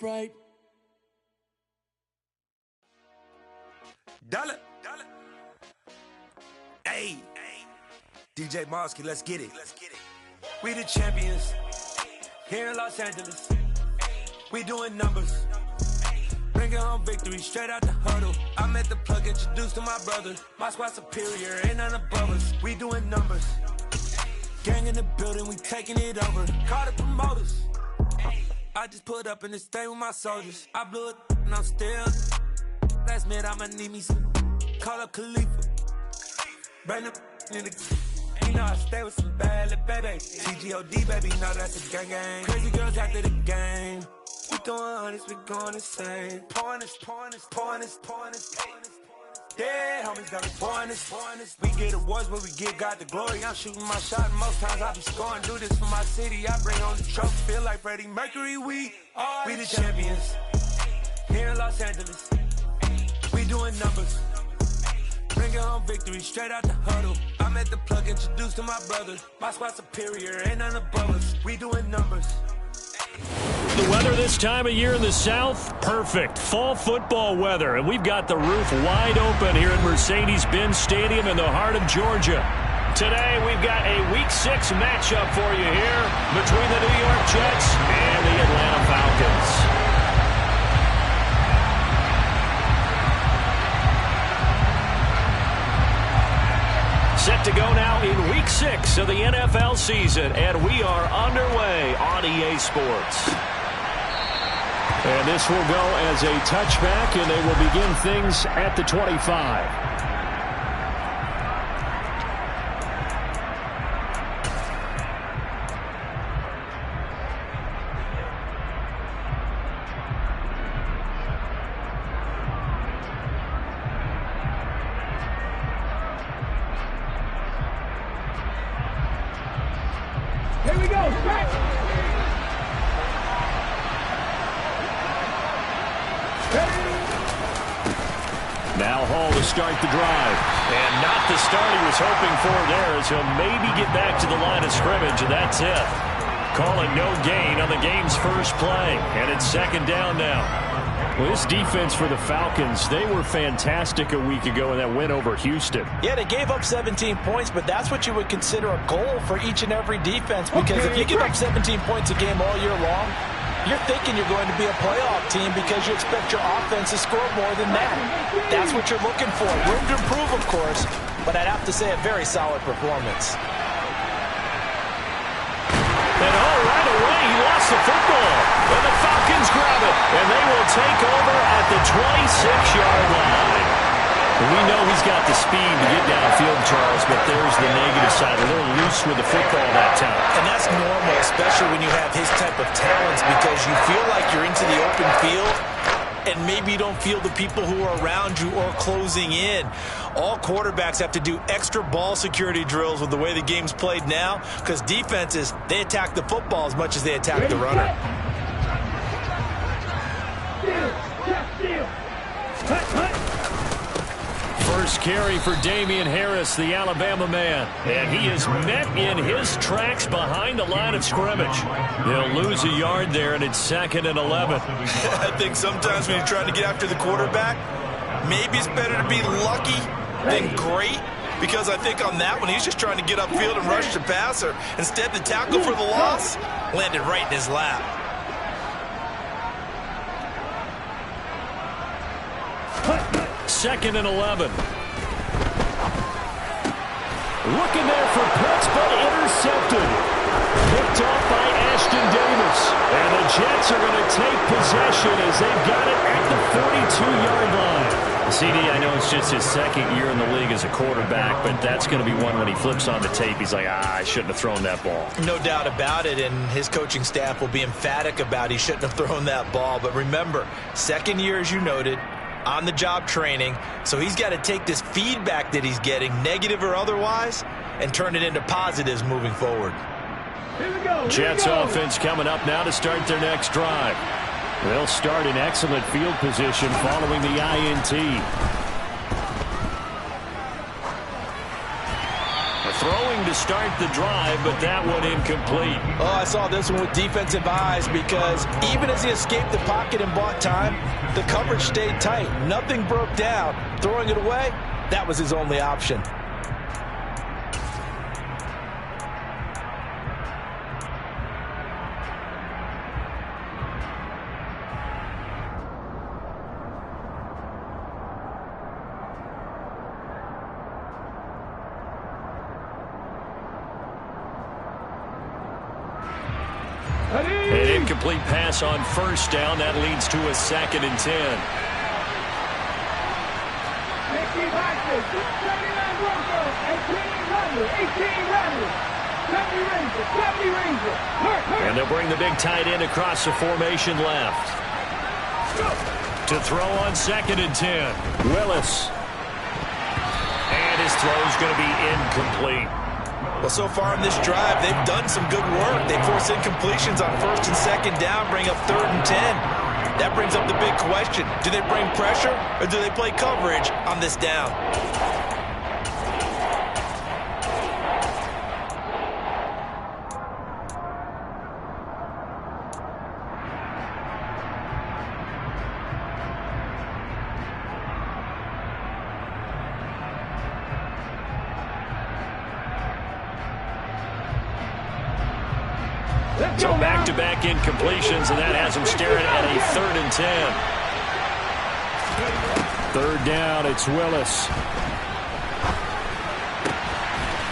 bright. Dollar. Hey, DJ Mosky, let's get it. We the champions here in Los Angeles. We doing numbers. Bringing home victory straight out the huddle. I met the plug, introduced to my brother. My squad superior, ain't none above us. We doing numbers. Gang in the building, we taking it over. Call the promoters. I just put up in this thing with my soldiers. I blew it and I'm still. Last minute I'ma need me some. Call up Khalifa. Bring up in the. You know I stay with some bad little baby. CGOD baby, know that's a gang. Crazy girls after the game. We doing hundreds, we going insane. Pouring this. Yeah, homies got me pouring this. We get awards, but we give God the glory. I'm shooting my shot, and most times I be scoring. Do this for my city, I bring on the trophy. Feel like Freddie Mercury, we the champions here in Los Angeles. We doing numbers. Bringing home victory straight out the huddle. I'm at the plug, introduced to my brother. My squad superior, ain't none above us. We doing numbers. The weather this time of year in the South, perfect. Fall football weather, and we've got the roof wide open here at Mercedes-Benz Stadium in the heart of Georgia. Today, we've got a Week 6 matchup for you here between the New York Jets and the Atlanta Falcons. Set to go now in Week 6 of the NFL season, and we are underway on EA Sports. And this will go as a touchback, and they will begin things at the 25. Now Hall to start the drive. And not the start he was hoping for there, as he'll maybe get back to the line of scrimmage, and that's it. Calling no gain on the game's first play. And it's second down now. Well, this defense for the Falcons, they were fantastic a week ago in that win over Houston. Yeah, they gave up 17 points, but that's what you would consider a goal for each and every defense. Because if you give up 17 points a game all year long, you're thinking you're going to be a playoff team because you expect your offense to score more than that. That's what you're looking for. Room to improve, of course, but I'd have to say a very solid performance. And right away, he lost the football. And the Falcons grab it, and they will take over at the 26-yard line. We know he's got the speed to get downfield, Charles, but there's the negative side. A little loose with the football that time. And that's normal, especially when you have his type of talents, because you feel like you're into the open field, and maybe you don't feel the people who are around you or closing in. All quarterbacks have to do extra ball security drills with the way the game's played now, because defenses, they attack the football as much as they attack the runner. First carry for Damian Harris, the Alabama man. And he is met in his tracks behind the line of scrimmage. They'll lose a yard there, and it's 2nd and 11. I think sometimes when you're trying to get after the quarterback, maybe it's better to be lucky than great. Because I think on that one, he's just trying to get upfield and rush the passer. Instead, the tackle for the loss landed right in his lap. Second and 11. Looking there for Pitts, but intercepted. Picked off by Ashton Davis. And the Jets are going to take possession as they've got it at the 42-yard line. CD, I know it's just his second year in the league as a quarterback, but that's going to be one when he flips on the tape. He's like, I shouldn't have thrown that ball. No doubt about it, and his coaching staff will be emphatic about he shouldn't have thrown that ball. But remember, second year, as you noted, on-the-job training, so he's got to take this feedback that he's getting, negative or otherwise, and turn it into positives moving forward. Jets offense coming up now to start their next drive. They'll start in excellent field position following the INT. Throwing to to start the drive, but that one incomplete. Oh, I saw this one with defensive eyes because even as he escaped the pocket and bought time, the coverage stayed tight. Nothing broke down. Throwing it away, that was his only option. An incomplete pass on first down. That leads to a 2nd and 10. And they'll bring the big tight end across the formation left. To throw on 2nd and 10. Willis. And his throw is going to be incomplete. Well, so far in this drive, they've done some good work. They force incompletions on 1st and 2nd down, bring up 3rd and 10. That brings up the big question. Do they bring pressure or do they play coverage on this down? So back-to-back incompletions, and that has him staring at a 3rd and 10. 3rd down, it's Willis.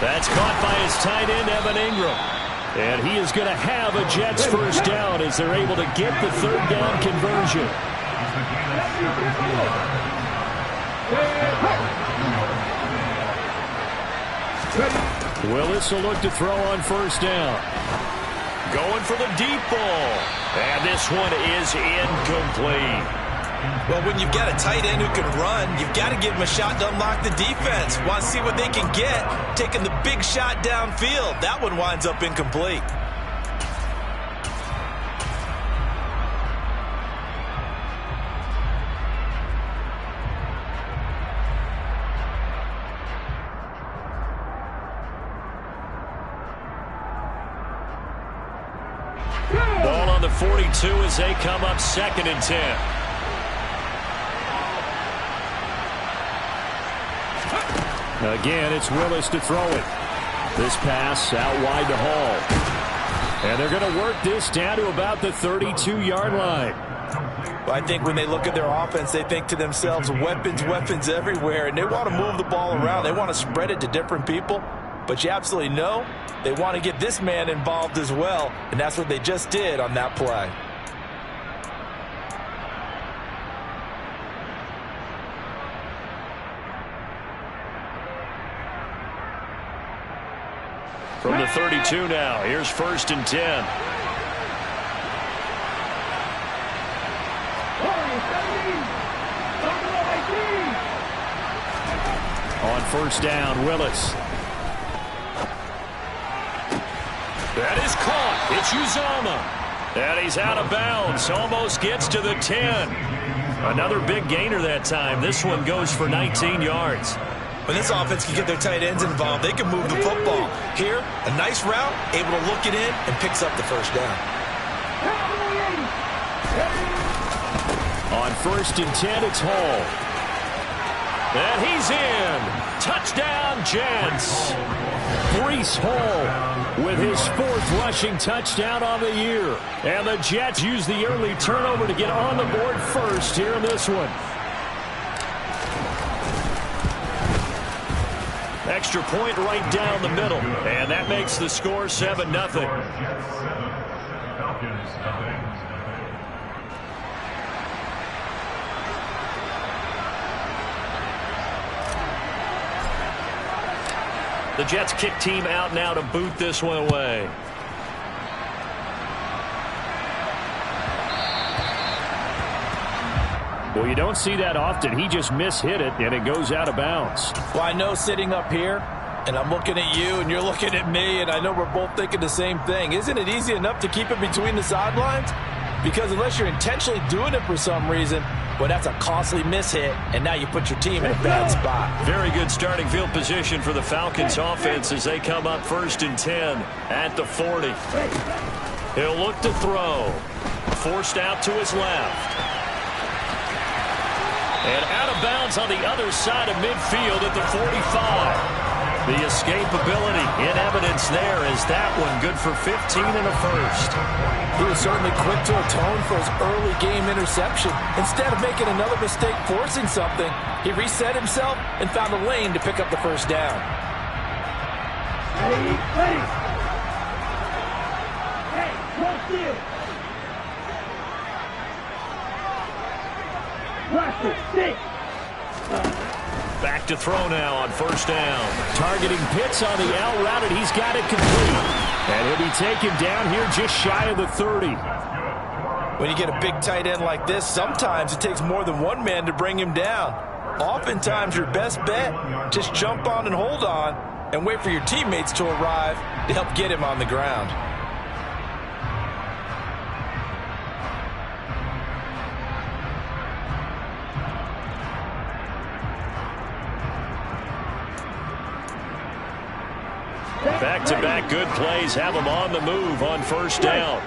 That's caught by his tight end, Evan Ingram. And he is going to have a Jets first down as they're able to get the 3rd down conversion. Willis will look to throw on first down. Going for the deep ball. And this one is incomplete. Well, when you've got a tight end who can run, you've got to give him a shot to unlock the defense. Want to see what they can get, taking the big shot downfield. That one winds up incomplete. Ball on the 42 as they come up 2nd and 10. Again, it's Willis to throw it. This pass out wide to Hall. And they're going to work this down to about the 32-yard line. Well, I think when they look at their offense, they think to themselves, weapons, weapons everywhere, and they want to move the ball around. They want to spread it to different people. But you absolutely know they want to get this man involved as well, and that's what they just did on that play. From the 32 now, here's 1st and 10. On first down, Willis. That is caught. It's Uzomah. And he's out of bounds. Almost gets to the 10. Another big gainer that time. This one goes for 19 yards. When this offense can get their tight ends involved, they can move the football. Here, a nice route, able to look it in, and picks up the first down. On 1st and 10, it's Hall. And he's in. Touchdown, Jets. Breece Hall with his 4th rushing touchdown on the year. And the Jets use the early turnover to get on the board first here in this one. Extra point right down the middle. And that makes the score 7-0. The Jets kick team out now to boot this one away. Well, you don't see that often. He just mishit it, and it goes out of bounds. Well, I know sitting up here, and I'm looking at you, and you're looking at me, and I know we're both thinking the same thing. Isn't it easy enough to keep it between the sidelines? because unless you're intentionally doing it for some reason, well, that's a costly miss-hit, and now you put your team in a bad spot. Very good starting field position for the Falcons offense as they come up 1st and 10 at the 40. He'll look to throw. Forced out to his left. And out of bounds on the other side of midfield at the 45. The escapability in evidence there as that one good for 15 and a first. He was certainly quick to atone for his early game interception. Instead of making another mistake forcing something, he reset himself and found a lane to pick up the first down. Ready. Hey, close deal. Watch it, stick. Back to throw now on 1st down. Targeting Pitts on the out route, and he's got it complete. And he'll be taken down here just shy of the 30. When you get a big tight end like this, sometimes it takes more than one man to bring him down. Oftentimes, your best bet, just jump on and hold on and wait for your teammates to arrive to help get him on the ground. Back-to-back good plays have him on the move on 1st down.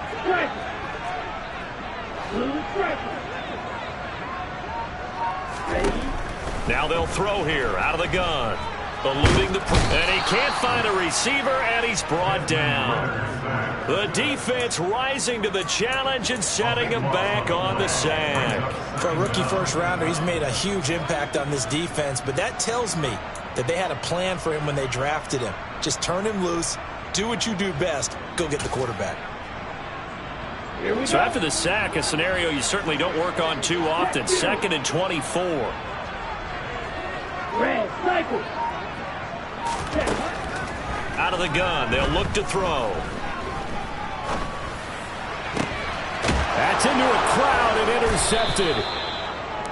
Now they'll throw here out of the gun. Eluding the... And he can't find a receiver, and he's brought down. The defense rising to the challenge and setting him back on the sack. For a rookie first-rounder, he's made a huge impact on this defense, but that tells me that they had a plan for him when they drafted him. Just turn him loose, do what you do best, go get the quarterback. So after the sack, a scenario you certainly don't work on too often. 2nd and 24. Red, cycle. Out of the gun, they'll look to throw. That's into a crowd and intercepted.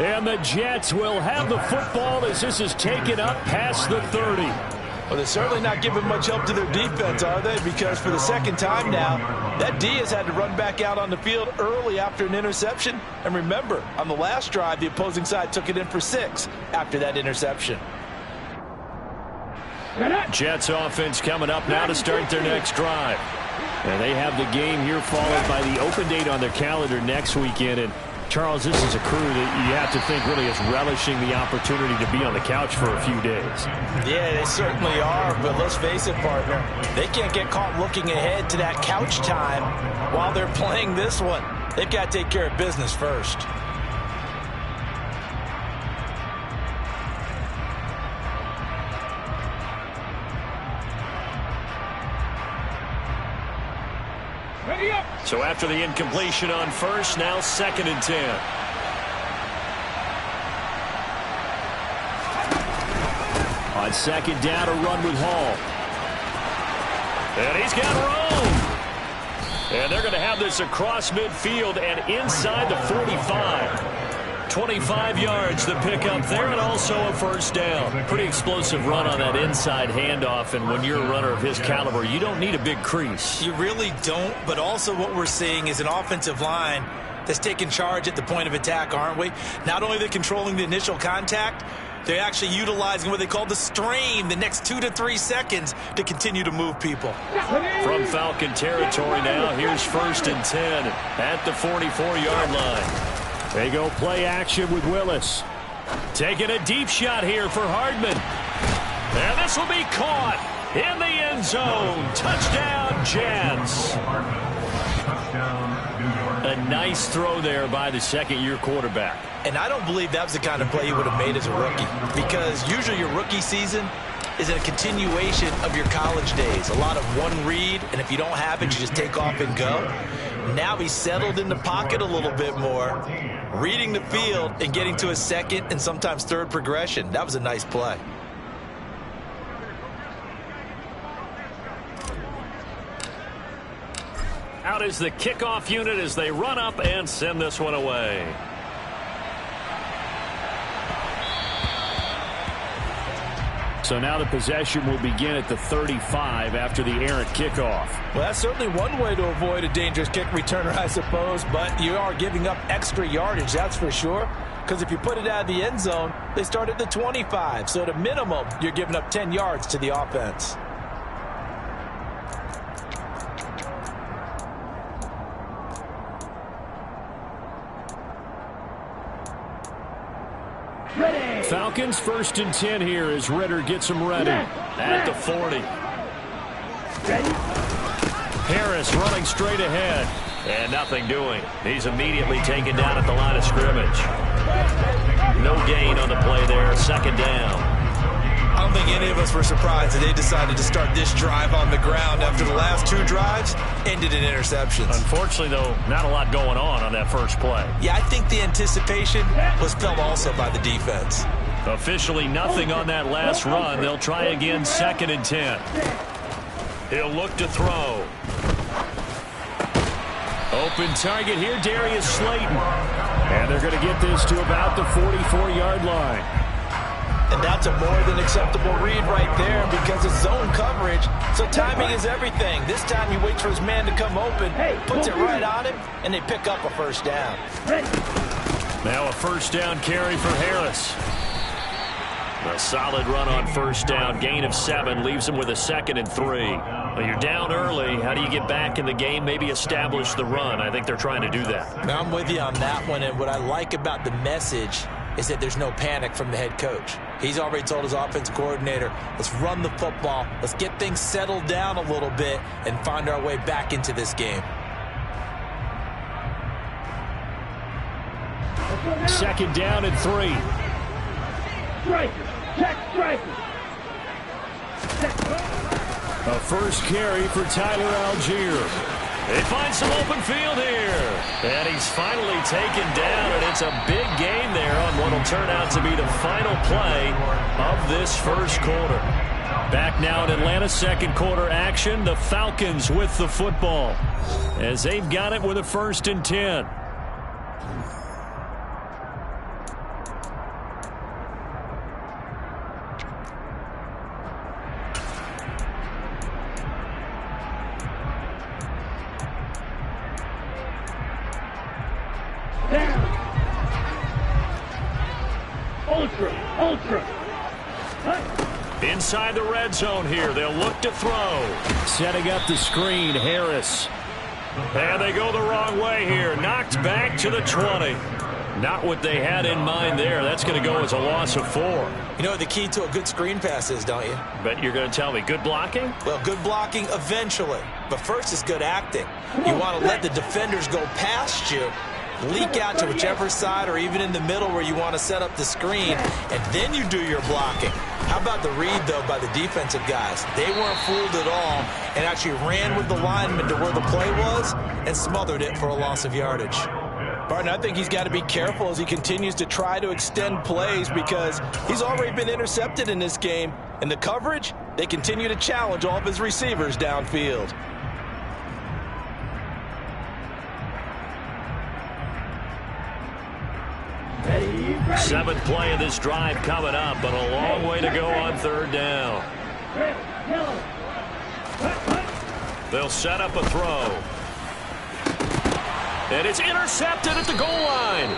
And the Jets will have the football as this is taken up past the 30. Well, they're certainly not giving much help to their defense, are they? Because for the second time now, that D has had to run back out on the field early after an interception. And remember, on the last drive, the opposing side took it in for 6 after that interception. Jets offense coming up now to start their next drive. And they have the game here followed by the open date on their calendar next weekend. And Charles, this is a crew that you have to think really is relishing the opportunity to be on the couch for a few days. Yeah, they certainly are, but let's face it, partner. They can't get caught looking ahead to that couch time while they're playing this one. They've got to take care of business first. So after the incompletion on 1st, now 2nd and 10. On 2nd down, a run with Hall. And he's got room. And they're going to have this across midfield and inside the 45. 25 yards the pickup there, and also a 1st down. Pretty explosive run on that inside handoff, and when you're a runner of his caliber, you don't need a big crease. You really don't, but also what we're seeing is an offensive line that's taking charge at the point of attack, aren't we? Not only are they controlling the initial contact, they're actually utilizing what they call the strain the next 2 to 3 seconds to continue to move people. From Falcon territory now, here's 1st and 10 at the 44-yard line. They go play action with Willis. Taking a deep shot here for Hardman. And this will be caught in the end zone. Touchdown, Jets. A nice throw there by the second-year quarterback. And I don't believe that was the kind of play he would have made as a rookie, because usually your rookie season is a continuation of your college days. A lot of one read, and if you don't have it, you just take off and go. Now he's settled in the pocket a little bit more, reading the field and getting to a second and sometimes third progression. That was a nice play. Out is the kickoff unit as they run up and send this one away. So now the possession will begin at the 35 after the errant kickoff. Well, that's certainly one way to avoid a dangerous kick returner, I suppose, but you are giving up extra yardage, that's for sure. Because if you put it out of the end zone, they start at the 25. So at a minimum, you're giving up 10 yards to the offense. Falcons 1st and 10 here as Ritter gets them ready at the 40. Harris running straight ahead. And nothing doing. He's immediately taken down at the line of scrimmage. No gain on the play there. 2nd down. I don't think any of us were surprised that they decided to start this drive on the ground after the last 2 drives ended in interceptions. Unfortunately, though, not a lot going on that first play. Yeah, I think the anticipation was felt also by the defense. Officially nothing on that last run. They'll try again 2nd and 10. He'll look to throw. Open target here, Darius Slayton. And they're going to get this to about the 44-yard line. And that's a more than acceptable read right there because it's zone coverage, so timing is everything. This time he waits for his man to come open, puts it right on him, and they pick up a 1st down. Now a 1st down carry for Harris. A solid run on 1st down. Gain of 7 leaves him with a 2nd and 3. Well, you're down early. How do you get back in the game? Maybe establish the run. I think they're trying to do that. Now, I'm with you on that one, and what I like about the message is that there's no panic from the head coach. He's already told his offensive coordinator, let's run the football, let's get things settled down a little bit and find our way back into this game. 2nd down and 3. Striker. Check striker. A 1st carry for Tyler Algier. They find some open field here. And he's finally taken down, and it's a big gain there on what will turn out to be the final play of this first quarter. Back now in Atlanta, 2nd quarter action. The Falcons with the football as they've got it with a 1st and 10. Ultra. Inside the red zone here. They'll look to throw. Setting up the screen, Harris. And they go the wrong way here. Knocked back to the 20. Not what they had in mind there. That's going to go as a loss of 4. You know what the key to a good screen pass is, don't you? Bet you're going to tell me. Good blocking? Well, good blocking eventually. But first is good acting. You want to let the defenders go past you, leak out to whichever side or even in the middle where you want to set up the screen, and then you do your blocking. How about the read, though, by the defensive guys? They weren't fooled at all and actually ran with the lineman to where the play was and smothered it for a loss of yardage. Barton, I think he's got to be careful as he continues to try to extend plays because he's already been intercepted in this game. And the coverage, they continue to challenge all of his receivers downfield. Seventh play of this drive coming up, but a long way to go on 3rd down. They'll set up a throw. And it's intercepted at the goal line.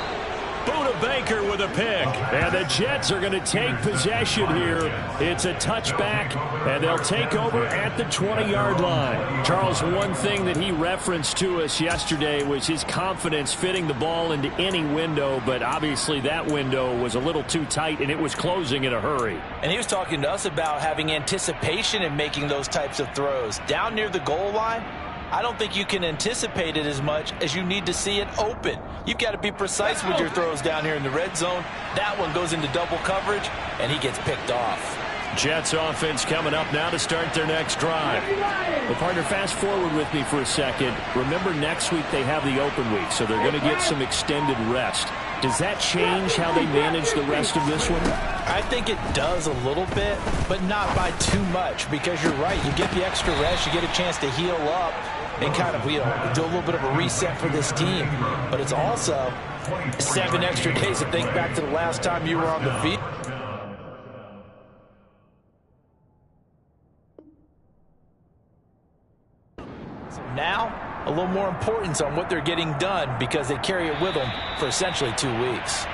Buda Baker with a pick. And the Jets are going to take possession here. It's a touchback, and they'll take over at the 20-yard line. Charles, one thing that he referenced to us yesterday was his confidence fitting the ball into any window, but obviously that window was a little too tight, and it was closing in a hurry. And he was talking to us about having anticipation in making those types of throws. Down near the goal line, I don't think you can anticipate it as much as you need to see it open. You've got to be precise with your throws down here in the red zone. That one goes into double coverage, and he gets picked off. Jets offense coming up now to start their next drive. Well, partner, fast forward with me for a second. Remember, next week they have the open week, so they're going to get some extended rest. Does that change how they manage the rest of this one? I think it does a little bit, but not by too much, because you're right. You get the extra rest, you get a chance to heal up and kind of, do a little bit of a reset for this team. But it's also 7 extra days to think back to the last time you were on the field. little more importance on what they're getting done because they carry it with them for essentially 2 weeks.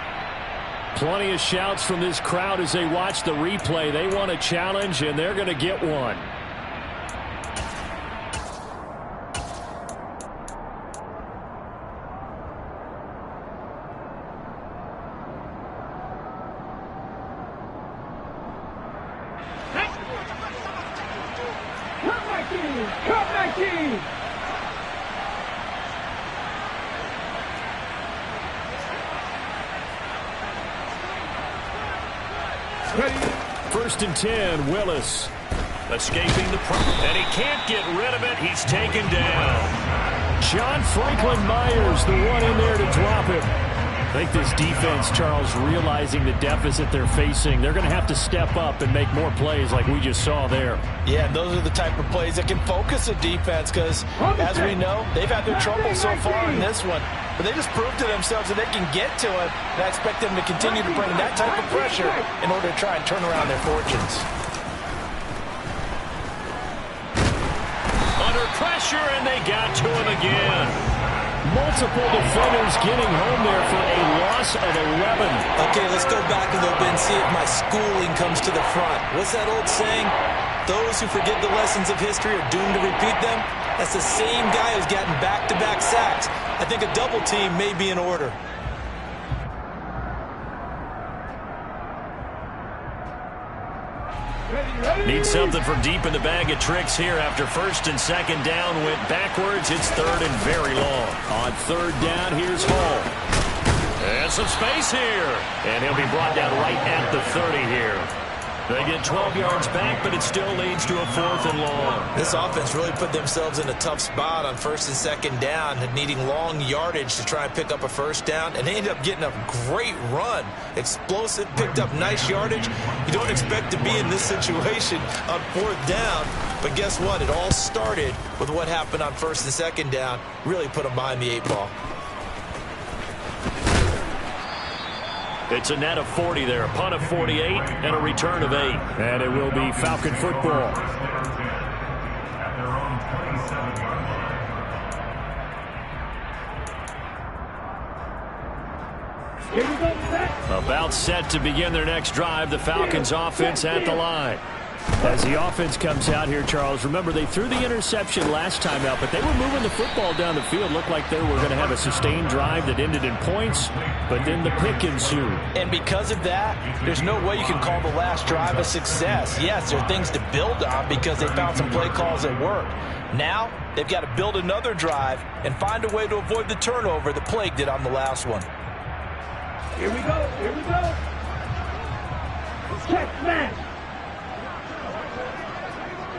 Plenty of shouts from this crowd as they watch the replay. They want a challenge, and they're going to get one. First and 10, Willis. Escaping the pressure, and he can't get rid of it. He's taken down. John Franklin Myers, the one in there to drop him. I think this defense, Charles, realizing the deficit they're facing, they're going to have to step up and make more plays like we just saw there. Yeah, and those are the type of plays that can focus a defense because, as we know, they've had their trouble so far in this one. But they just proved to themselves that they can get to it, and I expect them to continue to bring that type of pressure in order to try and turn around their fortunes. Under pressure, and they got to him again. Multiple defenders getting home there for a loss of 11. Okay, let's go back a little bit and see if my schooling comes to the front. What's that old saying? Those who forget the lessons of history are doomed to repeat them. That's the same guy who's gotten back-to-back sacks. I think a double team may be in order. Need something from deep in the bag of tricks here after first and second down went backwards. It's third and very long. On third down, here's Hall. And some space here. And he'll be brought down right at the 30 here. They get 12 yards back, but it still leads to a 4th and long. This offense really put themselves in a tough spot on first and second down, needing long yardage to try and pick up a first down, and they ended up getting a great run. Explosive, picked up nice yardage. You don't expect to be in this situation on 4th down, but guess what? It all started with what happened on first and second down. Really put them behind the 8 ball. It's a net of 40 there, a punt of 48, and a return of 8. And it will be Falcon football. About set to begin their next drive, the Falcons offense at the line. As the offense comes out here, Charles, remember they threw the interception last time out, but they were moving the football down the field. Looked like they were going to have a sustained drive that ended in points, but then the pick ensued. And because of that, there's no way you can call the last drive a success. Yes, there are things to build on because they found some play calls that work. Now, they've got to build another drive and find a way to avoid the turnover that Plague did on the last one. Here we go, here we go. Check smash.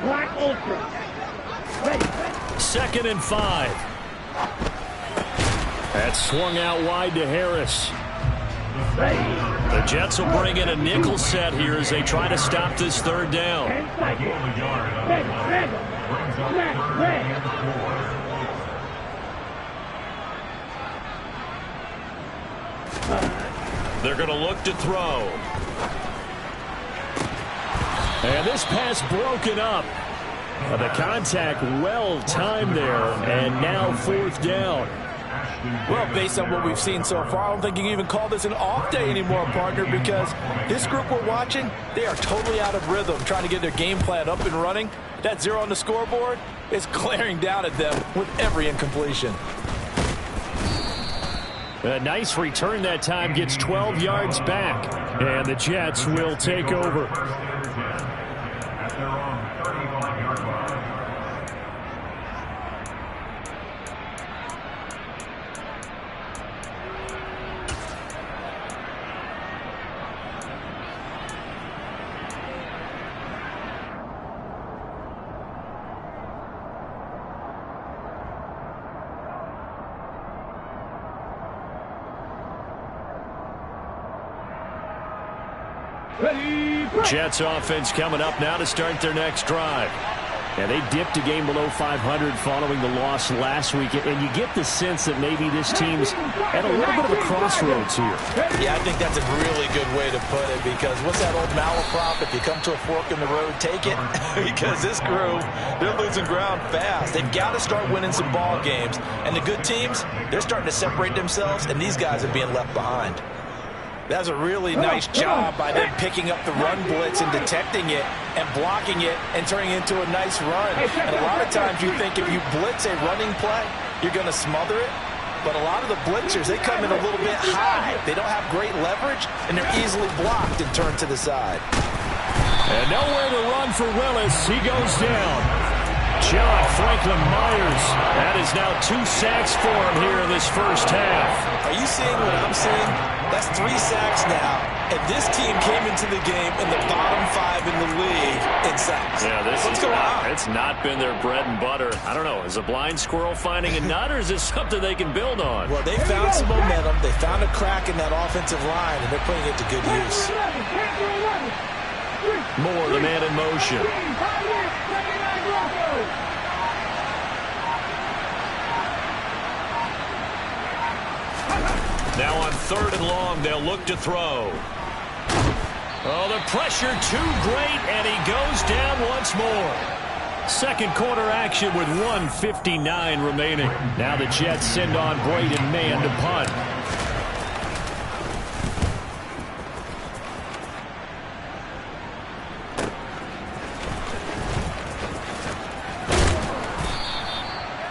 Black Ultra. Ready. 2nd and 5. That's swung out wide to Harris. Ready. The Jets will bring in a nickel set here as they try to stop this third down. 10 seconds. Ready. Smash. Ready. They're going to look to throw. And this pass broken up. The contact well timed there, and now 4th down. Well, based on what we've seen so far, I don't think you can even call this an off day anymore, partner, because this group we're watching, they are totally out of rhythm, trying to get their game plan up and running. That 0 on the scoreboard is glaring down at them with every incompletion. A nice return that time, gets 12 yards back, and the Jets will take over. Ready. Jets offense coming up now to start their next drive. And they dipped a game below 500 following the loss last week. And you get the sense that maybe this team's at a little bit of a crossroads here. Yeah, I think that's a really good way to put it, because what's that old malaprop? If you come to a fork in the road, take it. Because this crew, they're losing ground fast. They've got to start winning some ball games. And the good teams, they're starting to separate themselves, and these guys are being left behind. That was a really nice job by them picking up the run blitz and detecting it and blocking it and turning it into a nice run. And a lot of times you think if you blitz a running play, you're going to smother it. But a lot of the blitzers, they come in a little bit high. They don't have great leverage, and they're easily blocked and turned to the side. And nowhere to run for Willis. He goes down. John Franklin Myers. That is now 2 sacks for him here in this first half. Are you seeing what I'm seeing? That's 3 sacks now. And this team came into the game in the bottom 5 in the league in sacks. Yeah, What's going on? It's not been their bread and butter. I don't know. Is a blind squirrel finding a nut, or is this something they can build on? Well, they found some momentum. They found a crack in that offensive line, and they're putting it to good use. Moore, the man in motion. Now on 3rd and long, they'll look to throw. Oh, the pressure too great, and he goes down once more. Second quarter action with 1:59 remaining. Now the Jets send on Braden Mann to punt.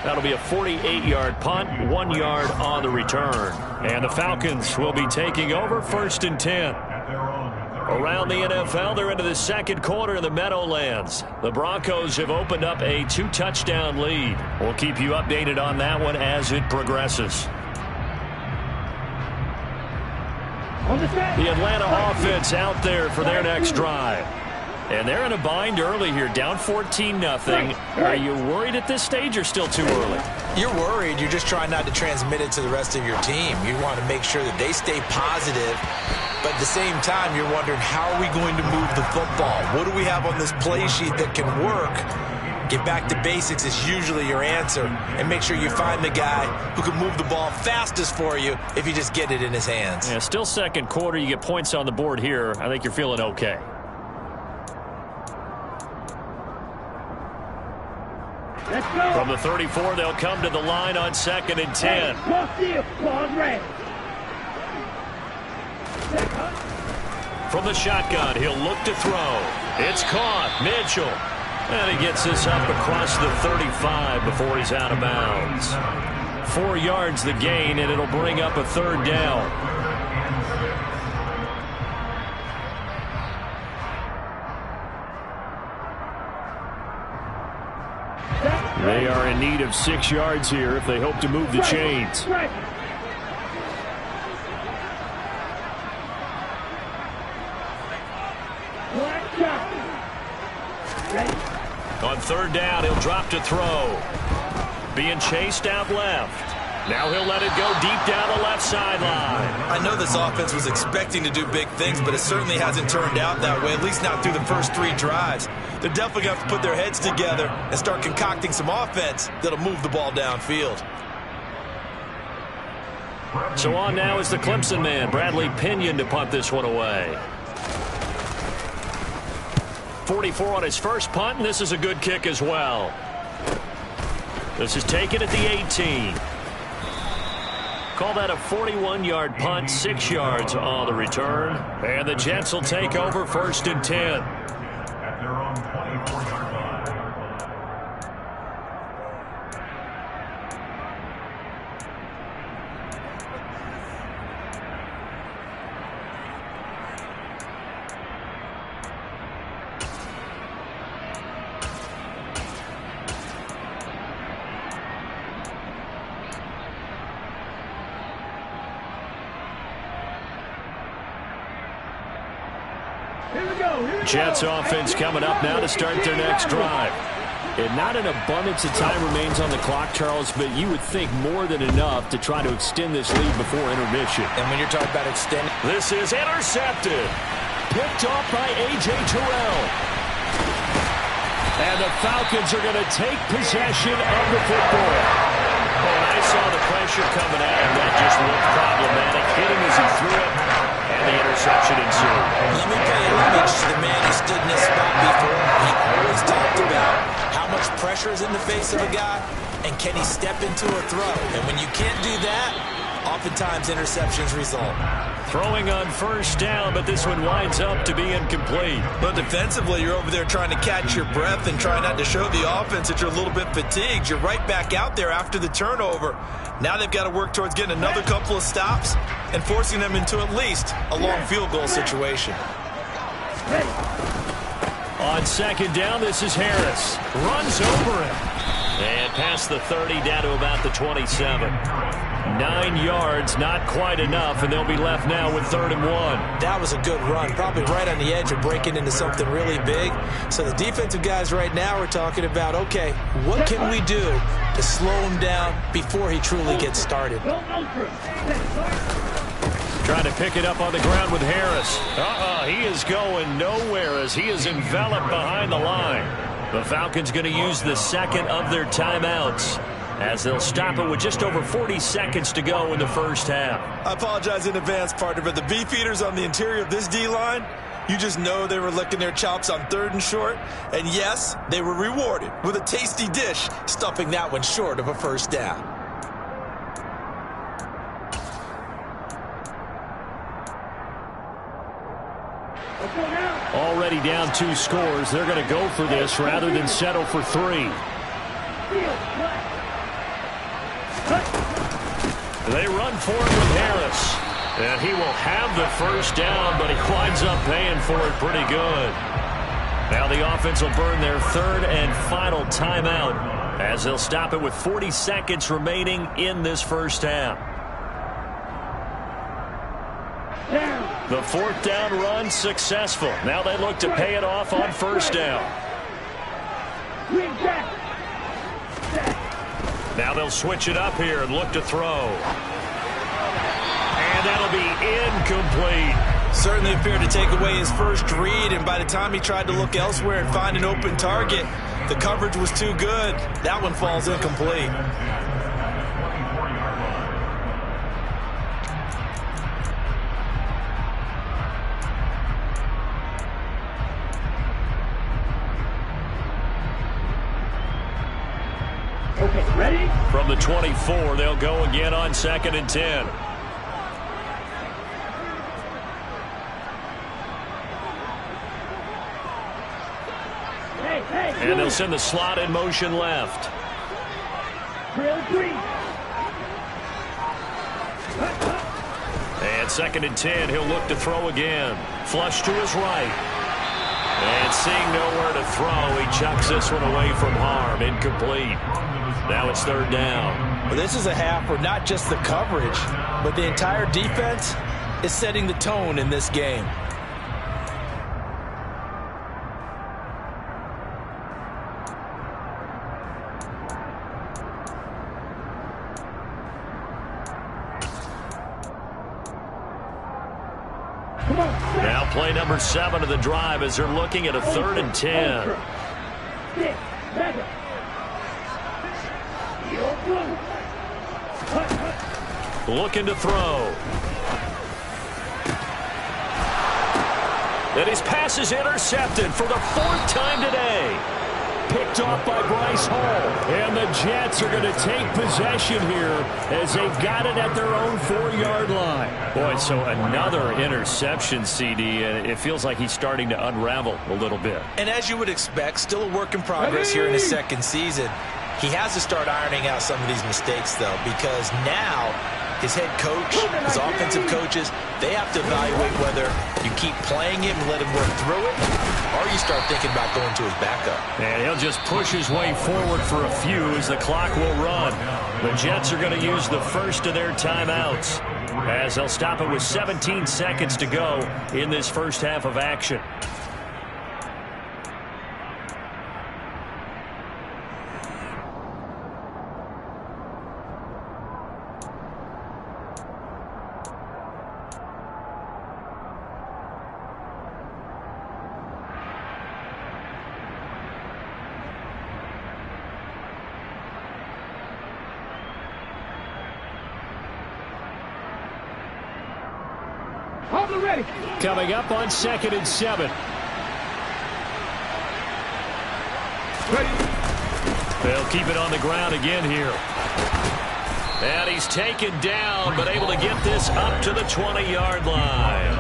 That'll be a 48-yard punt, 1 yard on the return. And the Falcons will be taking over 1st and 10. Around the NFL, they're into the second quarter in the Meadowlands. The Broncos have opened up a 2-touchdown lead. We'll keep you updated on that one as it progresses. The Atlanta offense out there for their next drive. And they're in a bind early here, down 14-0. Are you worried at this stage or still too early? You're worried. You're just trying not to transmit it to the rest of your team. You want to make sure that they stay positive. But at the same time, you're wondering, how are we going to move the football? What do we have on this play sheet that can work? Get back to basics is usually your answer. And make sure you find the guy who can move the ball fastest for you if you just get it in his hands. Yeah, still second quarter. You get points on the board here. I think you're feeling okay. From the 34, they'll come to the line on 2nd and 10. From the shotgun, he'll look to throw. It's caught. Mitchell. And he gets this up across the 35 before he's out of bounds. 4 yards the gain, and it'll bring up a 3rd down. They are in need of 6 yards here if they hope to move the chains. On 3rd down, he'll drop to throw. Being chased out left. Now he'll let it go deep down the left sideline. I know this offense was expecting to do big things, but it certainly hasn't turned out that way, at least not through the first 3 drives. They're definitely going to have to put their heads together and start concocting some offense that'll move the ball downfield. So on now is the Clemson man, Bradley Pinion, to punt this one away. 44 on his first punt, and this is a good kick as well. This is taken at the 18. Call that a 41-yard punt, 6 yards on the return. And the Jets will take over 1st and 10. At their own 24-yard line. Jets offense coming up now to start their next drive. And not an abundance of time remains on the clock, Charles, but you would think more than enough to try to extend this lead before intermission. And when you're talking about extending, this is intercepted. Picked off by A.J. Terrell. And the Falcons are going to take possession of the football. When I saw the pressure coming at him, that just looked problematic. Hit him as he threw it, and the interception ensued. Let me pay homage to the man who stood in this spot before. He always talked about how much pressure is in the face of a guy, and can he step into a throw. And when you can't do that, oftentimes interceptions result. Throwing on first down, but this one winds up to be incomplete. But defensively, you're over there trying to catch your breath and try not to show the offense that you're a little bit fatigued. You're right back out there after the turnover. Now they've got to work towards getting another couple of stops and forcing them into at least a long field goal situation. On second down, this is Harris. Runs over him. And past the 30, down to about the 27. 9 yards, not quite enough, and they'll be left now with 3rd and 1. That was a good run, probably right on the edge of breaking into something really big. So the defensive guys right now are talking about, okay, what can we do to slow him down before he truly gets started? Trying to pick it up on the ground with Harris. He is going nowhere as he is enveloped behind the line. The Falcons going to use the second of their timeouts as they'll stop it with just over 40 seconds to go in the first half. I apologize in advance, partner, but the beefeaters on the interior of this D-line, you just know they were licking their chops on 3rd and short. And yes, they were rewarded with a tasty dish, stuffing that one short of a first down. Already down 2 scores. They're going to go for this rather than settle for 3. They run for it with Harris. And he will have the first down, but he winds up paying for it pretty good. Now the offense will burn their 3rd and final timeout as they'll stop it with 40 seconds remaining in this first half. The 4th down run successful. Now they look to pay it off on first down. Now they'll switch it up here and look to throw. And that'll be incomplete. Certainly appeared to take away his first read, and by the time he tried to look elsewhere and find an open target, the coverage was too good. That one falls incomplete. Okay, ready? From the 24, they'll go again on 2nd and 10. And they'll send the slot in motion left. And 2nd and 10, he'll look to throw again. Flush to his right. And seeing nowhere to throw, he chucks this one away from harm. Incomplete. Now it's 3rd down. Well, this is a half where not just the coverage, but the entire defense is setting the tone in this game. Now play number 7 of the drive as they're looking at a 3rd and 10. Looking to throw. And his pass is intercepted for the 4th time today. Picked off by Bryce Hall. And the Jets are going to take possession here as they've got it at their own 4-yard line. Boy, so another interception, CD, and it feels like he's starting to unravel a little bit. And as you would expect, still a work in progress here in his 2nd season. He has to start ironing out some of these mistakes, though, because now his head coach, his offensive coaches, they have to evaluate whether you keep playing him and let him work through it, or you start thinking about going to his backup. And he'll just push his way forward for a few as the clock will run. The Jets are going to use the first of their timeouts as they'll stop it with 17 seconds to go in this first half of action. Coming up on 2nd and 7. They'll keep it on the ground again here. And he's taken down, but able to get this up to the 20-yard line.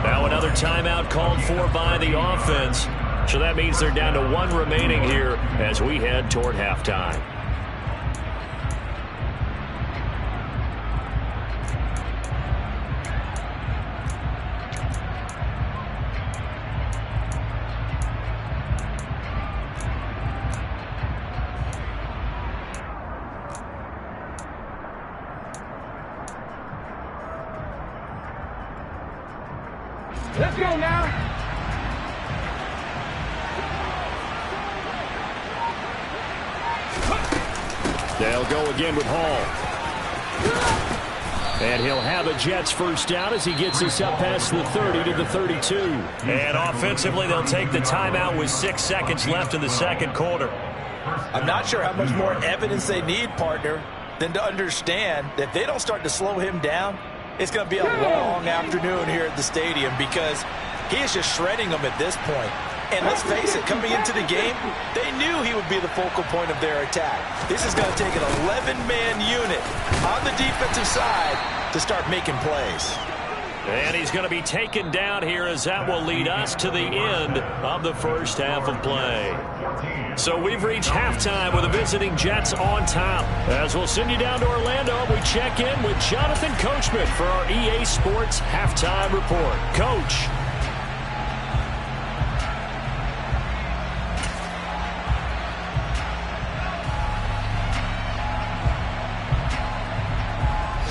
Now another timeout called for by the offense. So that means they're down to 1 remaining here as we head toward halftime. Let's go now. They'll go again with Hall. And he'll have a Jets first down as he gets us up past the 30 to the 32. And offensively, they'll take the timeout with 6 seconds left in the second quarter. I'm not sure how much more evidence they need, partner, than to understand that if they don't start to slow him down, it's going to be a long afternoon here at the stadium because he is just shredding them at this point. And let's face it, coming into the game, they knew he would be the focal point of their attack. This is going to take an 11-man unit on the defensive side to start making plays. And he's going to be taken down here as that will lead us to the end of the first half of play. So we've reached halftime with the visiting Jets on top. As we'll send you down to Orlando, we check in with Jonathan Coachman for our EA Sports Halftime Report. Coach.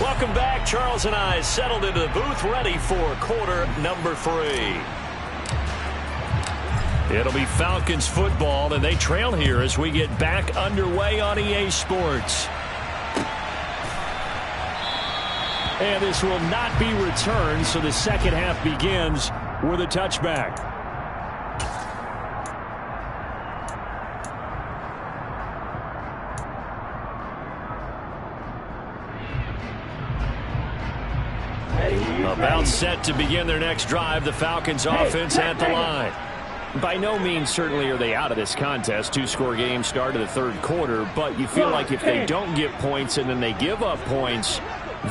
Welcome back. Charles and I settled into the booth ready for quarter number 3. It'll be Falcons football, and they trail here as we get back underway on EA Sports. And this will not be returned, so the second half begins with a touchback. About set to begin their next drive, the Falcons offense at the line. By no means certainly are they out of this contest. 2-score game start of the third quarter, but you feel like if they don't get points and then they give up points,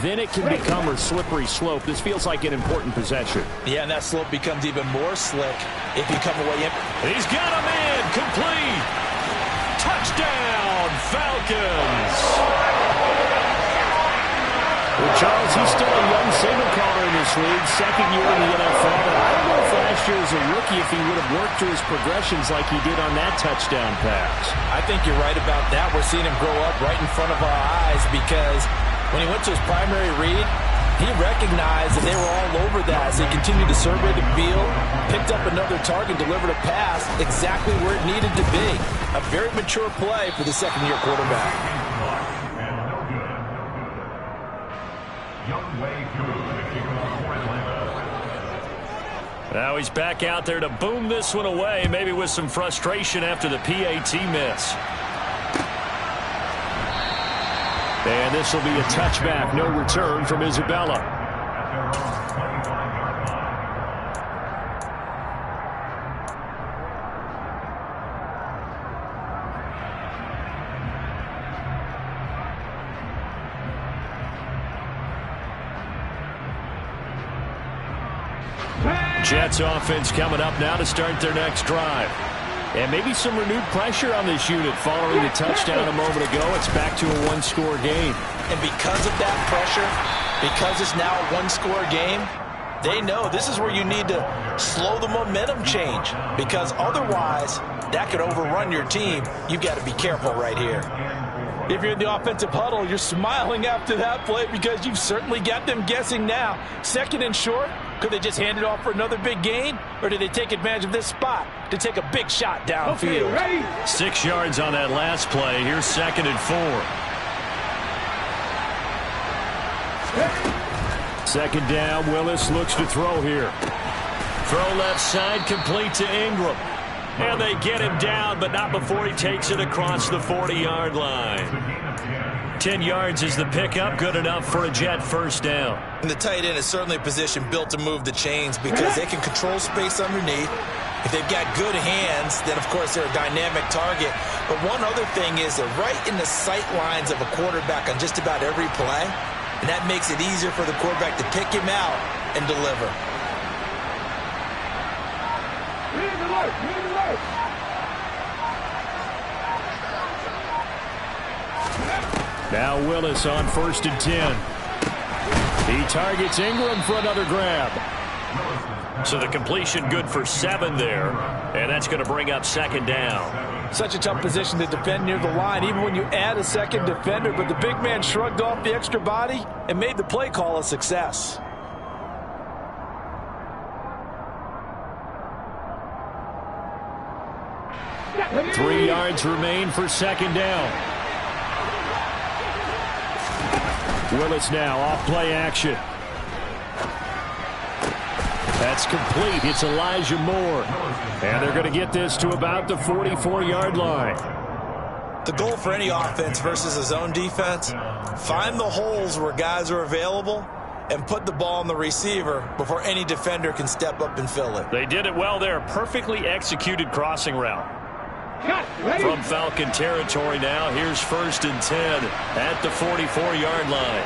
then it can become a slippery slope. This feels like an important possession. Yeah, and that slope becomes even more slick if you come away in. He's got a man complete. Touchdown, Falcons. Well, Charles, he's still a young signal caller in this league, second year in the NFL. And I don't know if last year as a rookie if he would have worked through his progressions like he did on that touchdown pass. I think you're right about that. We're seeing him grow up right in front of our eyes because when he went to his primary read, he recognized that they were all over that as he continued to survey the field, picked up another target, delivered a pass exactly where it needed to be. A very mature play for the second-year quarterback. Now he's back out there to boom this one away, maybe with some frustration after the PAT miss. And this will be a touchback, no return from Isabella. Jets offense coming up now to start their next drive. And maybe some renewed pressure on this unit following the touchdown a moment ago. It's back to a one-score game. And because of that pressure, because it's now a one-score game, they know this is where you need to slow the momentum change. Because otherwise, that could overrun your team. You've got to be careful right here. If you're in the offensive huddle, you're smiling after that play because you've certainly got them guessing now. Second and short, could they just hand it off for another big gain? Or did they take advantage of this spot to take a big shot downfield? Okay, 6 yards on that last play. Here's 2nd and 4. Second down, Willis looks to throw here. Throw left side, complete to Ingram. And they get him down, but not before he takes it across the 40-yard line. 10 yards is the pickup, good enough for a Jet first down. And the tight end is certainly a position built to move the chains because they can control space underneath. If they've got good hands, then, of course, they're a dynamic target. But one other thing is they're right in the sight lines of a quarterback on just about every play, and that makes it easier for the quarterback to pick him out and deliver. Now Willis on 1st and 10. He targets Ingram for another grab. So the completion good for 7 there, and that's going to bring up 2nd down. Such a tough position to defend near the line, even when you add a second defender, but the big man shrugged off the extra body and made the play call a success. Three yards remain for 2nd down. Willis now off play action. That's complete. It's Elijah Moore. And they're going to get this to about the 44-yard line. The goal for any offense versus a zone defense, find the holes where guys are available and put the ball on the receiver before any defender can step up and fill it. They did it well there. Perfectly executed crossing route. From Falcon territory now, here's 1st and 10 at the 44-yard line.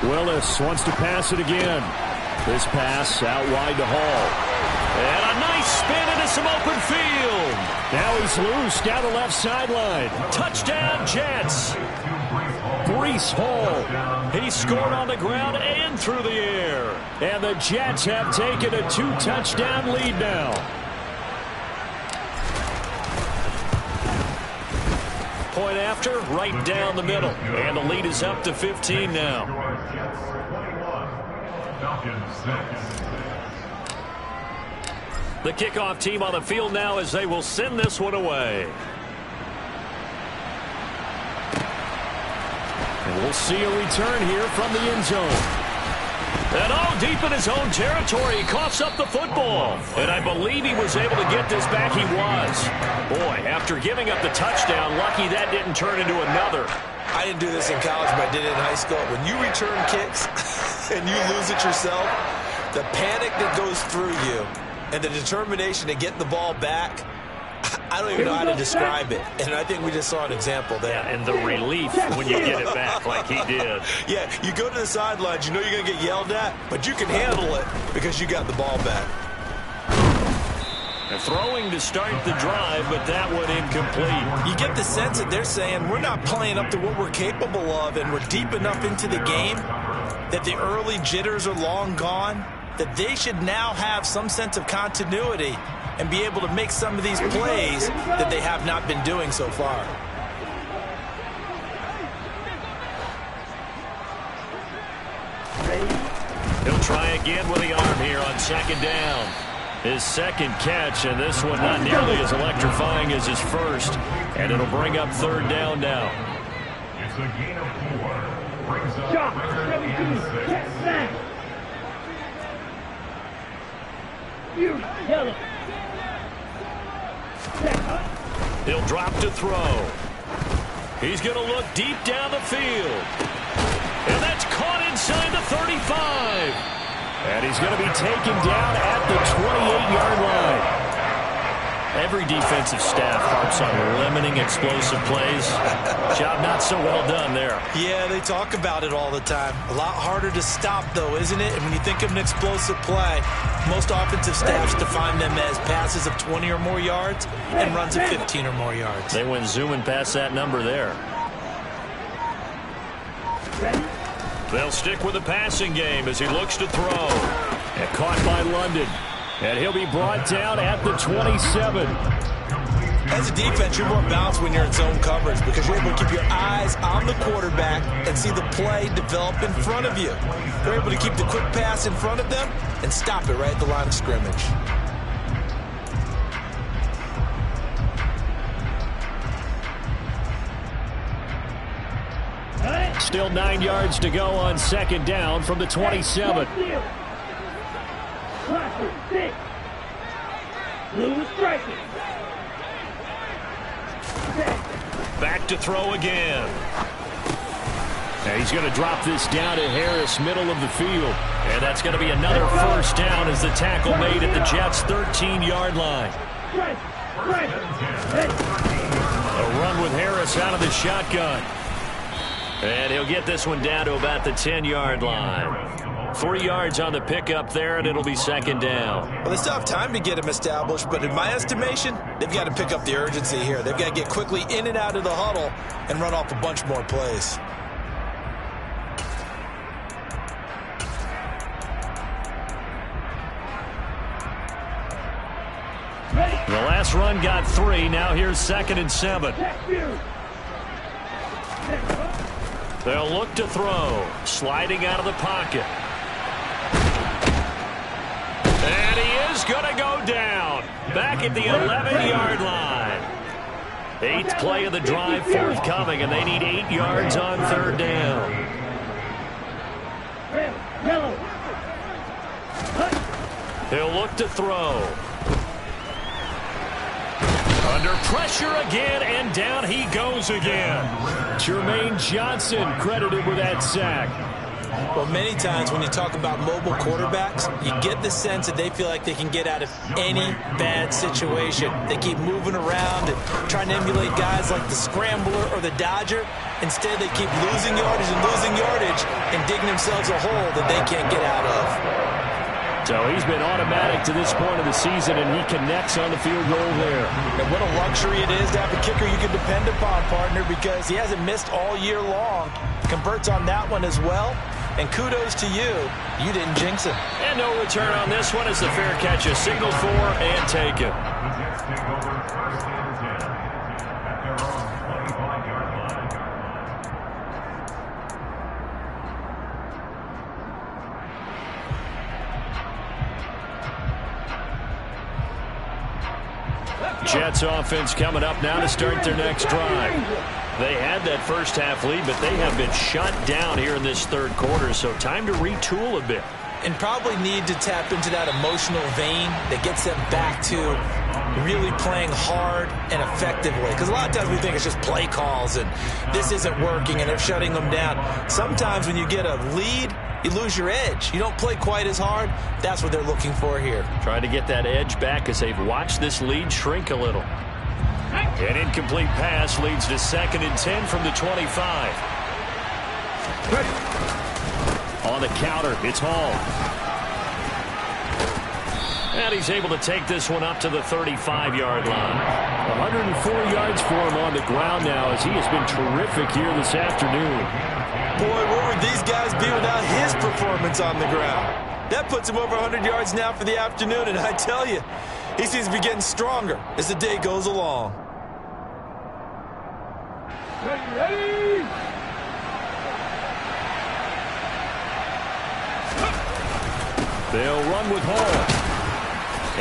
Willis wants to pass it again. This pass out wide to Hall. And a nice spin into some open field. Now he's loose down the left sideline. Touchdown, Jets. Breece Hall. He scored on the ground and through the air. And the Jets have taken a 2-touchdown lead now. Point after, right down the middle. And the lead is up to 15 now. The kickoff team on the field now as they will send this one away. And we'll see a return here from the end zone. And deep in his own territory, he coughs up the football. And I believe he was able to get this back. He was. Boy, after giving up the touchdown, lucky that didn't turn into another. I didn't do this in college, but I did it in high school. When you return kicks and you lose it yourself, the panic that goes through you and the determination to get the ball back, I don't even know how to describe it. And I think we just saw an example there. Yeah, and the relief when you get it back like he did. Yeah, you go to the sidelines, you know you're going to get yelled at, but you can handle it because you got the ball back. And throwing to start the drive, but that one incomplete. You get the sense that they're saying we're not playing up to what we're capable of, and we're deep enough into the game that the early jitters are long gone, that they should now have some sense of continuity and be able to make some of these plays that they have not been doing so far. He'll try again with the arm here on 2nd down. His second catch, and this one not nearly as electrifying as his first. And it'll bring up 3rd down now. It's a gain of 4. Brings up 3rd and 6. He'll drop to throw. He's going to look deep down the field. And that's caught inside the 35. And he's going to be taken down at the 28-yard line. Every defensive staff harps on limiting explosive plays. Job not so well done there. Yeah, they talk about it all the time. A lot harder to stop, though, isn't it? And when you think of an explosive play, most offensive staffs define them as passes of 20 or more yards and runs of 15 or more yards. They went zooming past that number there. They'll stick with the passing game as he looks to throw. And caught by London. And he'll be brought down at the 27. As a defense, you're more balanced when you're in zone coverage because you're able to keep your eyes on the quarterback and see the play develop in front of you. You're able to keep the quick pass in front of them and stop it right at the line of scrimmage. Still 9 yards to go on 2nd down from the 27. 6. Blue striking. Back to throw again. And he's going to drop this down to Harris, middle of the field. And that's going to be another first down as the tackle made at the Jets' 13-yard line. A run with Harris out of the shotgun. And he'll get this one down to about the 10-yard line. 3 yards on the pickup there, and it'll be second down. Well, they still have time to get him established, but in my estimation, they've got to pick up the urgency here. They've got to get quickly in and out of the huddle and run off a bunch more plays. The last run got 3. Now here's 2nd and 7. They'll look to throw. Sliding out of the pocket. And he is going to go down. Back at the 11-yard line. 8th play of the drive forthcoming, and they need 8 yards on 3rd down. He'll look to throw. Under pressure again, and down he goes again. Jermaine Johnson credited with that sack. Well, many times when you talk about mobile quarterbacks, you get the sense that they feel like they can get out of any bad situation. They keep moving around and trying to emulate guys like the Scrambler or the Dodger. Instead, they keep losing yardage and digging themselves a hole that they can't get out of. So he's been automatic to this point of the season, and he connects on the field goal there. And what a luxury it is to have a kicker you can depend upon, partner, because he hasn't missed all year long. Converts on that one as well. And kudos to you. You didn't jinx him. And no return on this one as the fair catch is signaled for and taken. The Jets take over 1st and 10 at their own 25-yard line. Jets offense coming up now to start their next drive. They had that first half lead, but they have been shut down here in this 3rd quarter, so time to retool a bit. And probably need to tap into that emotional vein that gets them back to really playing hard and effectively. Because a lot of times we think it's just play calls and this isn't working and they're shutting them down. Sometimes when you get a lead, you lose your edge. You don't play quite as hard. That's what they're looking for here. Trying to get that edge back as they've watched this lead shrink a little. An incomplete pass leads to 2nd and 10 from the 25. On the counter, it's Hall. And he's able to take this one up to the 35-yard line. 104 yards for him on the ground now as he has been terrific here this afternoon. Boy, where would these guys be without his performance on the ground? That puts him over 100 yards now for the afternoon, and I tell you, he seems to be getting stronger as the day goes along. Ready? They'll run with Hall.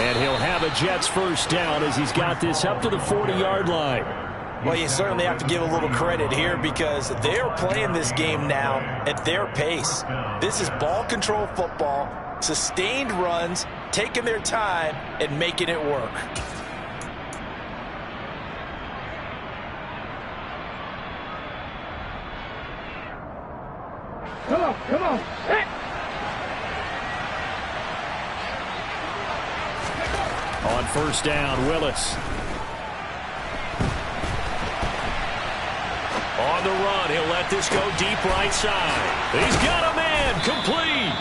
And he'll have a Jets first down as he's got this up to the 40-yard line. Well, you certainly have to give a little credit here because they're playing this game now at their pace. This is ball control football, sustained runs, taking their time, and making it work. Come on. Hey. On first down, Willis. On the run, he'll let this go deep right side. He's got a man, complete.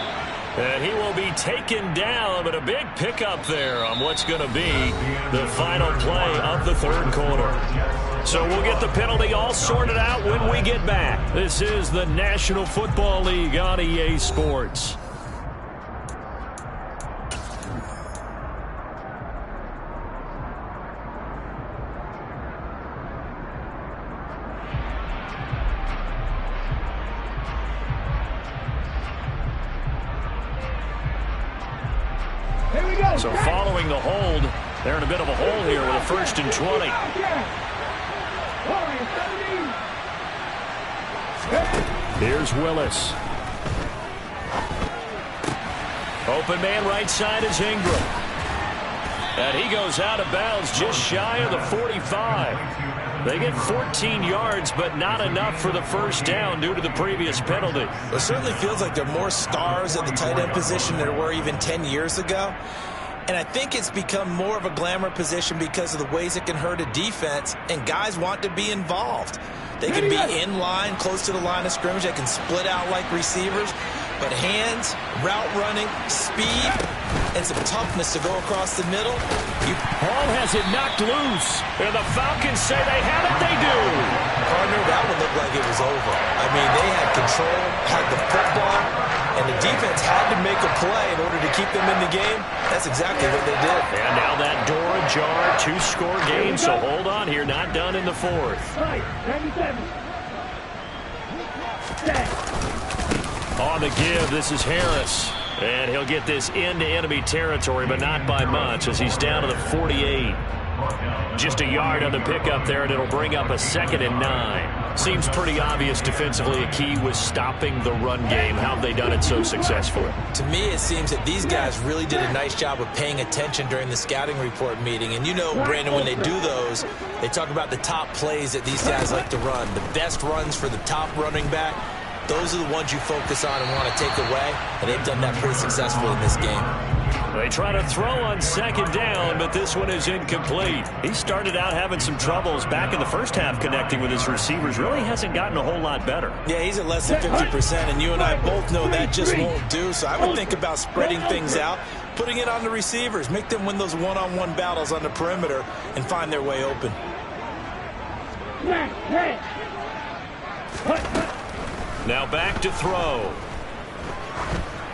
And he will be taken down, but a big pickup there on what's going to be the final play of the 3rd quarter. So we'll get the penalty all sorted out when we get back. This is the National Football League on EA Sports. So following the hold, they're in a bit of a hole here with a 1st and 20. Here's Willis. Open man right side is Ingram. And he goes out of bounds just shy of the 45. They get 14 yards, but not enough for the first down due to the previous penalty. It certainly feels like there are more stars at the tight end position than there were even 10 years ago. And I think it's become more of a glamour position because of the ways it can hurt a defense, and guys want to be involved. They can be in line, close to the line of scrimmage. They can split out like receivers. But hands, route running, speed, and some toughness to go across the middle. Hall has it knocked loose. And the Falcons say they have it. They do. Partner, that one looked like it was over. I mean, they had control, had the football, and the defense had to make a play in order to keep them in the game. That's exactly what they did. And now that door ajar, 2-score game. So hold on here. Not done in the fourth. 97. On the give, this is Harris. And he'll get this into enemy territory, but not by much as he's down to the 48. Just a yard on the pickup there, and it'll bring up a 2nd and 9. Seems pretty obvious defensively a key was stopping the run game. How have they done it so successfully? To me, it seems that these guys really did a nice job of paying attention during the scouting report meeting. And you know, Brandon, when they do those, they talk about the top plays that these guys like to run. The best runs for the top running back. Those are the ones you focus on and want to take away, and they've done that pretty successfully in this game. They try to throw on 2nd down, but this one is incomplete. He started out having some troubles back in the first half connecting with his receivers. Really hasn't gotten a whole lot better. Yeah, he's at less than 50%, and you and I both know that just won't do. So I would think about spreading things out, putting it on the receivers, make them win those one-on-one battles on the perimeter, and find their way open. Now back to throw.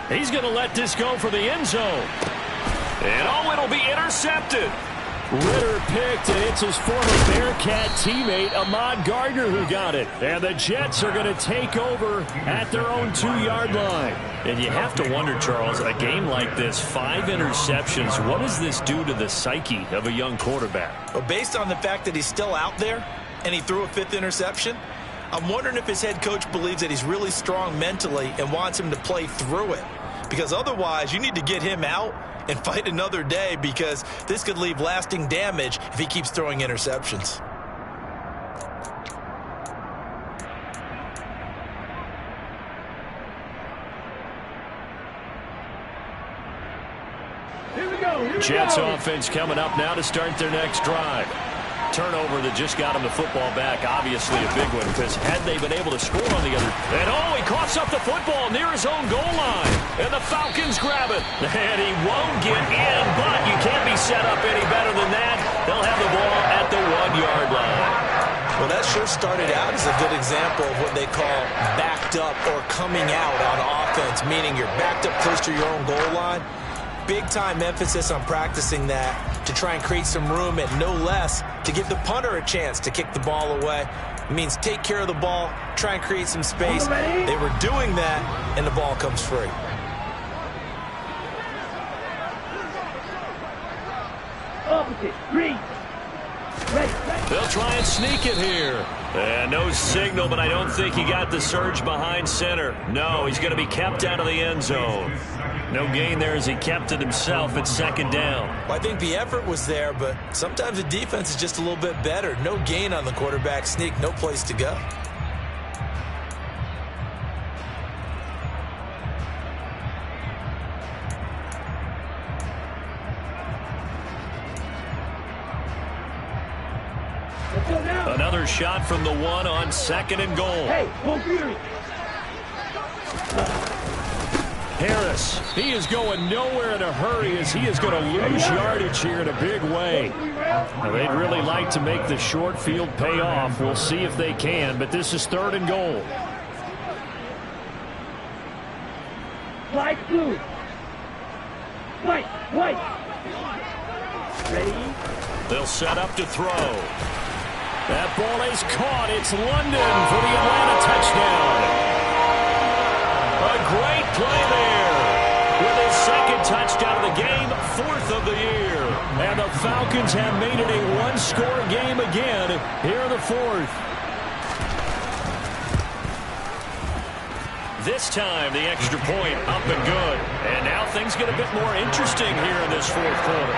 He's going to let this go for the end zone. And oh, it'll be intercepted. Ritter picked, and it's his former Bearcat teammate, Ahmad Gardner, who got it. And the Jets are going to take over at their own 2-yard line. And you have to wonder, Charles, a game like this, 5 interceptions, what does this do to the psyche of a young quarterback? Well, based on the fact that he's still out there and he threw a 5th interception, I'm wondering if his head coach believes that he's really strong mentally and wants him to play through it. Because otherwise, you need to get him out and fight another day, because this could leave lasting damage if he keeps throwing interceptions. Here we go. Jets offense coming up now to start their next drive. Turnover that just got him the football back, obviously a big one, because had they been able to score on the other... And oh, he coughs up the football near his own goal line. And the Falcons grab it. And he won't get in, but you can't be set up any better than that. They'll have the ball at the 1-yard line. Well, that sure started out as a good example of what they call backed up or coming out on offense, meaning you're backed up close to your own goal line. Big-time emphasis on practicing that to try and create some room and no less to give the punter a chance to kick the ball away. It means take care of the ball, try and create some space. They were doing that, and the ball comes free. Opposite, green. Ready. They'll try and sneak it here. And no signal, but I don't think he got the surge behind center. No, he's going to be kept out of the end zone. No gain there as he kept it himself at 2nd down. Well, I think the effort was there, but sometimes the defense is just a little bit better. No gain on the quarterback sneak, no place to go. Another shot from the 1 on 2nd and goal. Hey, go Fury. Harris, he is going nowhere in a hurry as he is going to lose yardage here in a big way. Now, they'd really like to make the short field pay off. We'll see if they can, but this is 3rd and goal. Fly blue. White. Ready? They'll set up to throw. That ball is caught. It's London for the Atlanta touchdown. A great play there. With his 2nd touchdown of the game, 4th of the year. And the Falcons have made it a 1-score game again here in the 4th. this time the extra point up and good. And now things get a bit more interesting here in this fourth quarter.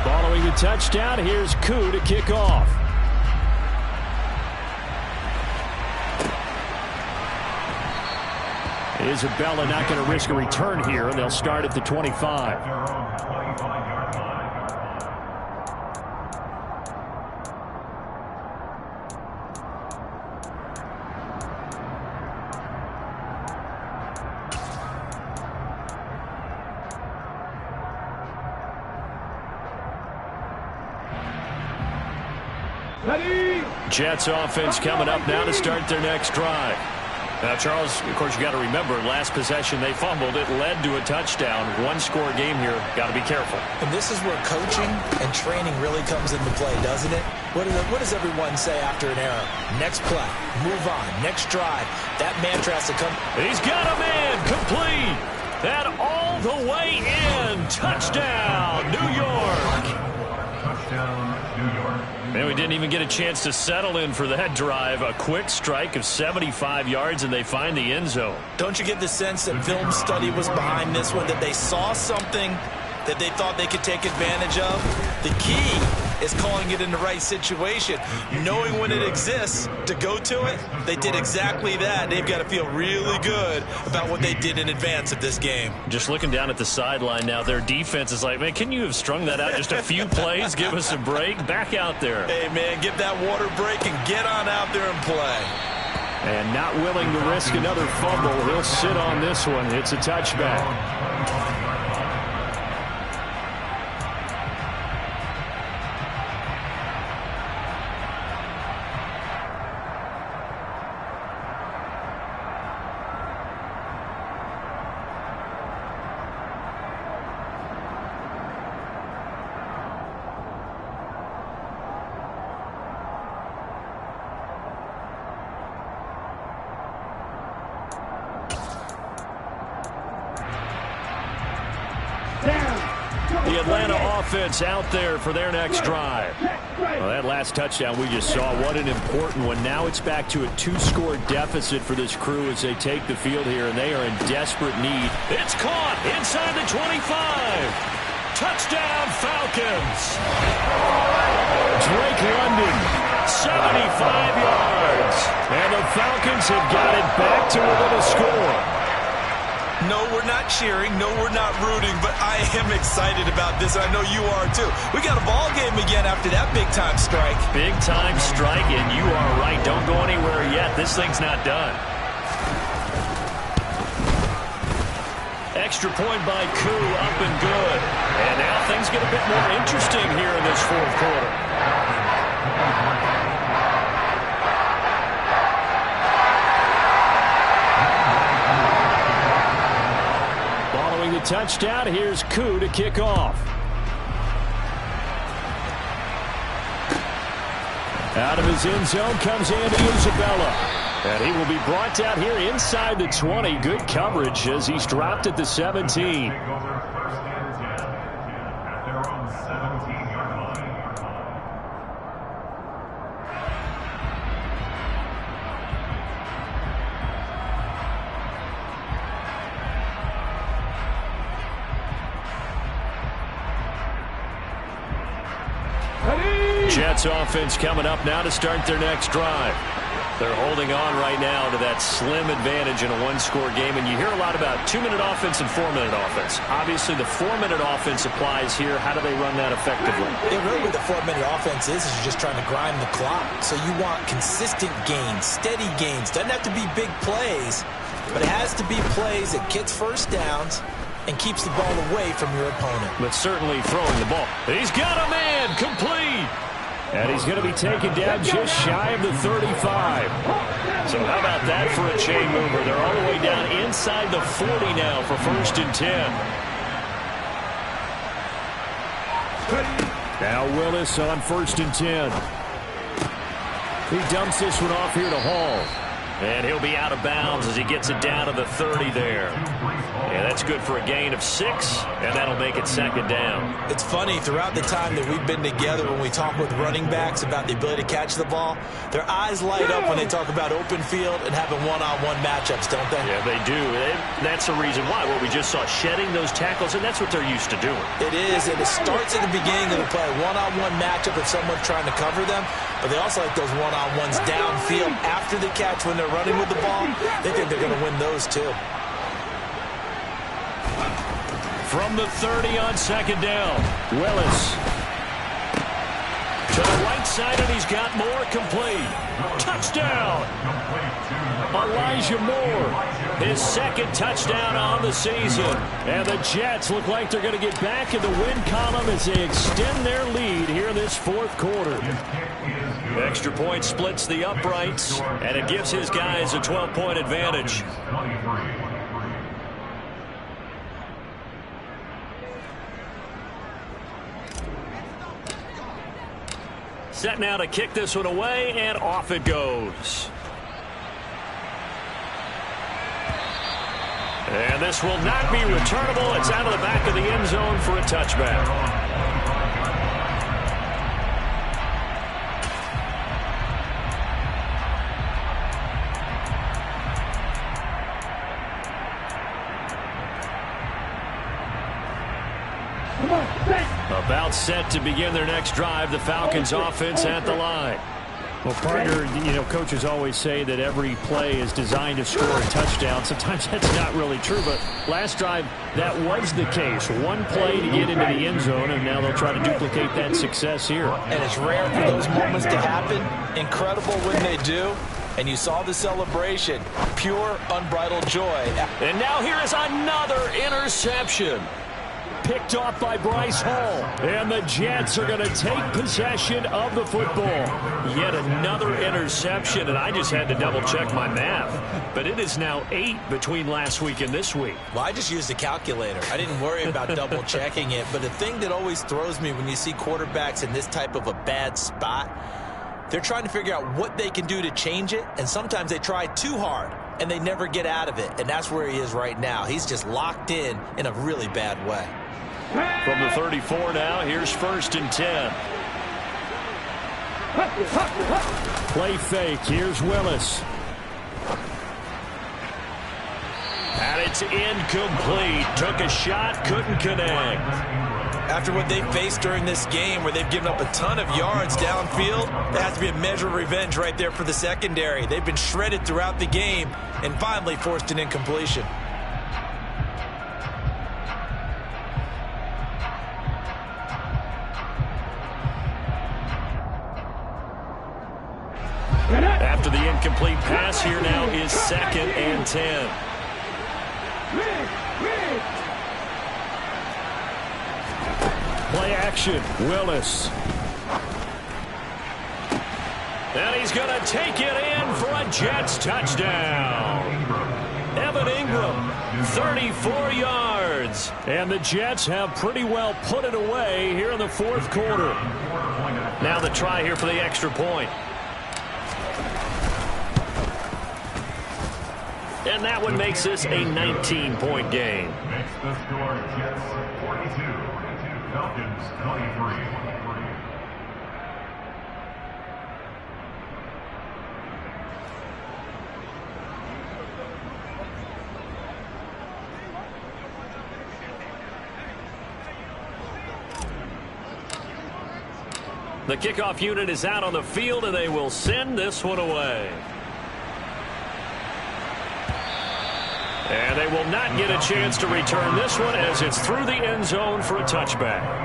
Following the touchdown, here's Koo to kick off. Isabella not going to risk a return here, and they'll start at the 25. Jets offense coming up now to start their next drive. Now, Charles, of course, you got to remember, last possession they fumbled. It led to a touchdown. One-score game here. Got to be careful. And this is where coaching and training really comes into play, doesn't it? What does everyone say after an error? Next play, move on, next drive. That mantra has to come. He's got a man complete. That all the way in. Touchdown, New York. Touchdown, New York. And we didn't even get a chance to settle in for that drive. A quick strike of 75 yards, and they find the end zone. Don't you get the sense that film study was behind this one, that they saw something that they thought they could take advantage of? The key is calling it in the right situation, knowing when it exists to go to it. They did exactly that. They've got to feel really good about what they did in advance of this game. Just looking down at the sideline now, their defense is like, man, can you have strung that out just a few plays? Give us a break. Back out there. Hey, man, give that water break and get on out there and play. And not willing to risk another fumble. He'll sit on this one. It's a touchback. The Atlanta offense out there for their next drive. Well, that last touchdown we just saw, what an important one. Now it's back to a 2-score deficit for this crew as they take the field here, and they are in desperate need. It's caught inside the 25. Touchdown, Falcons. Drake London, 75 yards. And the Falcons have got it back to within a score. No, we're not cheering. No, we're not rooting, but I am excited about this. I know you are, too. We got a ball game again after that big-time strike. Big-time strike, and you are right. Don't go anywhere yet. This thing's not done. Extra point by Koo, up and good. And now things get a bit more interesting here in this fourth quarter. The touchdown, here's Koo to kick off. Out of his end zone comes Andy Isabella. And he will be brought down here inside the 20. Good coverage as he's dropped at the 17. Jets offense coming up now to start their next drive. They're holding on right now to that slim advantage in a one-score game, and you hear a lot about 2-minute offense and 4-minute offense. Obviously, the 4-minute offense applies here. How do they run that effectively? Yeah, really what the 4-minute offense is you're just trying to grind the clock. So you want consistent gains, steady gains. Doesn't have to be big plays, but it has to be plays that gets first downs and keeps the ball away from your opponent. But certainly throwing the ball. He's got a man complete. And he's going to be taken down just shy of the 35. So how about that for a chain mover? They're all the way down inside the 40 now for 1st and 10. Now Willis on 1st and 10. He dumps this one off here to Hall. And he'll be out of bounds as he gets it down to the 30 there. Yeah, that's good for a gain of 6, and that'll make it second down. It's funny, throughout the time that we've been together, when we talk with running backs about the ability to catch the ball, their eyes light up when they talk about open field and having one-on-one matchups, don't they? Yeah, they do. And that's the reason why. What we just saw, shedding those tackles, and that's what they're used to doing. It is, and it starts at the beginning of the play. One-on-one matchup if someone's trying to cover them, but they also like those one-on-ones downfield after the catch when they're running with the ball. They think they're going to win those too. From the 30 on second down, Willis. To the right side, and he's got more complete. Touchdown! Elijah Moore, his second touchdown on the season. And the Jets look like they're going to get back in the win column as they extend their lead here in this fourth quarter. Extra point splits the uprights, and it gives his guys a 12-point advantage. Set now to kick this one away, and off it goes. And this will not be returnable. It's out of the back of the end zone for a touchback. About set to begin their next drive. The Falcons offense at the line. Well, partner, you know, coaches always say that every play is designed to score a touchdown. Sometimes that's not really true, but last drive, that was the case. One play to get into the end zone, and now they'll try to duplicate that success here. And it's rare for those moments to happen. Incredible when they do. And you saw the celebration. Pure, unbridled joy. And now here is another interception. Picked off by Bryce Hall. And the Jets are going to take possession of the football. Yet another interception, and I just had to double-check my math. But it is now 8 between last week and this week. Well, I just used a calculator. I didn't worry about double-checking it. But the thing that always throws me when you see quarterbacks in this type of a bad spot, they're trying to figure out what they can do to change it, and sometimes they try too hard, and they never get out of it. And that's where he is right now. He's just locked in a really bad way. From the 34 now, here's 1st and 10. Play fake. Here's Willis. And it's incomplete. Took a shot, couldn't connect. After what they faced during this game where they've given up a ton of yards downfield, that has to be a measure of revenge right there for the secondary. They've been shredded throughout the game and finally forced an incompletion. After the incomplete pass, here now is 2nd and 10. Play action, Willis. And he's going to take it in for a Jets touchdown. Evan Ingram, 34 yards. And the Jets have pretty well put it away here in the fourth quarter. Now the try here for the extra point. And that one makes this a 19-point game. Makes the score Jets 42, Falcons 23. The kickoff unit is out on the field, and they will send this one away. And they will not get a chance to return this one as it's through the end zone for a touchback.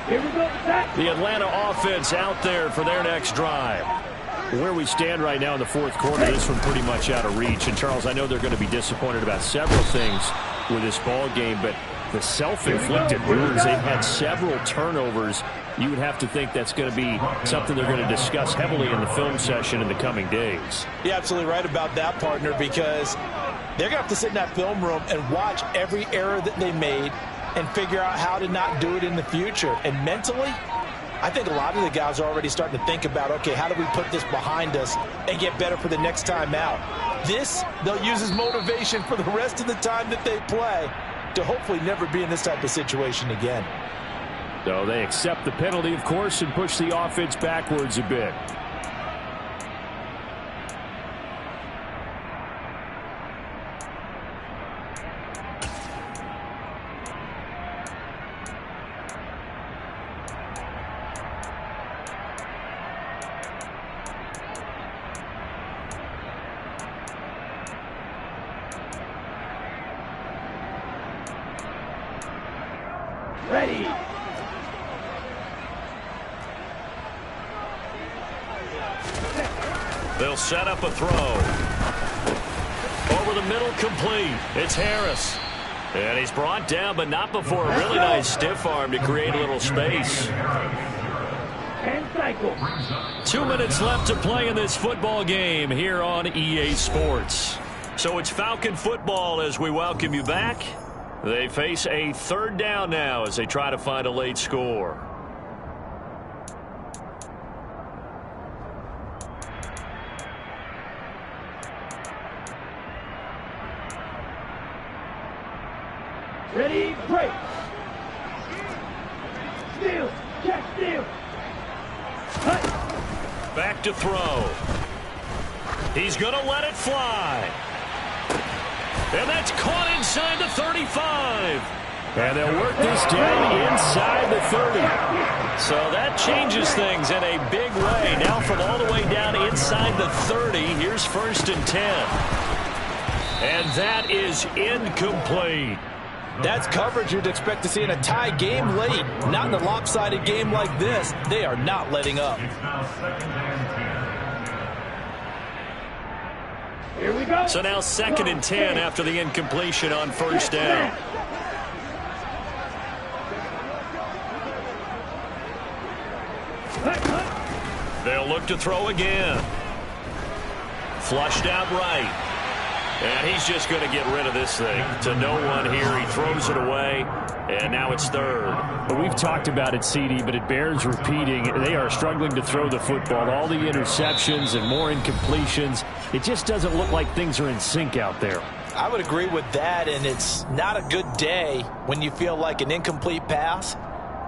Here we go, attack. The Atlanta offense out there for their next drive. Where we stand right now in the fourth quarter, this one pretty much out of reach. And, Charles, I know they're going to be disappointed about several things with this ball game, but the self-inflicted wounds, they've had several turnovers. You would have to think that's going to be something they're going to discuss heavily in the film session in the coming days. You're absolutely right about that, partner, because they're going to have to sit in that film room and watch every error that they made and figure out how to not do it in the future. And mentally, I think a lot of the guys are already starting to think about, okay, how do we put this behind us and get better for the next time out? This, they'll use as motivation for the rest of the time that they play to hopefully never be in this type of situation again. So they accept the penalty, of course, and push the offense backwards a bit. Ready. They'll set up a throw. Over the middle, complete. It's Harris. And he's brought down, but not before a really nice stiff arm to create a little space. And cycle. 2 minutes left to play in this football game here on EA Sports. So it's Falcon football as we welcome you back. They face a third down now as they try to find a late score. Ready, break. Steal, check, steal. Cut. Back to throw. He's going to let it fly. And that's caught inside the 35. And they'll work this down inside the 30. So that changes things in a big way. Now from all the way down inside the 30, here's 1st and 10. And that is incomplete. That's coverage you'd expect to see in a tie game late. Not in a lopsided game like this. They are not letting up. It's now 2nd and 10. Here we go. So now 2nd and 10 after the incompletion on 1st down. They'll look to throw again. Flushed out right. And he's just going to get rid of this thing to no one here. He throws it away, and now it's 3rd. Well, we've talked about it, CD, but it bears repeating. They are struggling to throw the football. All the interceptions and more incompletions. It just doesn't look like things are in sync out there. I would agree with that, and it's not a good day when you feel like an incomplete pass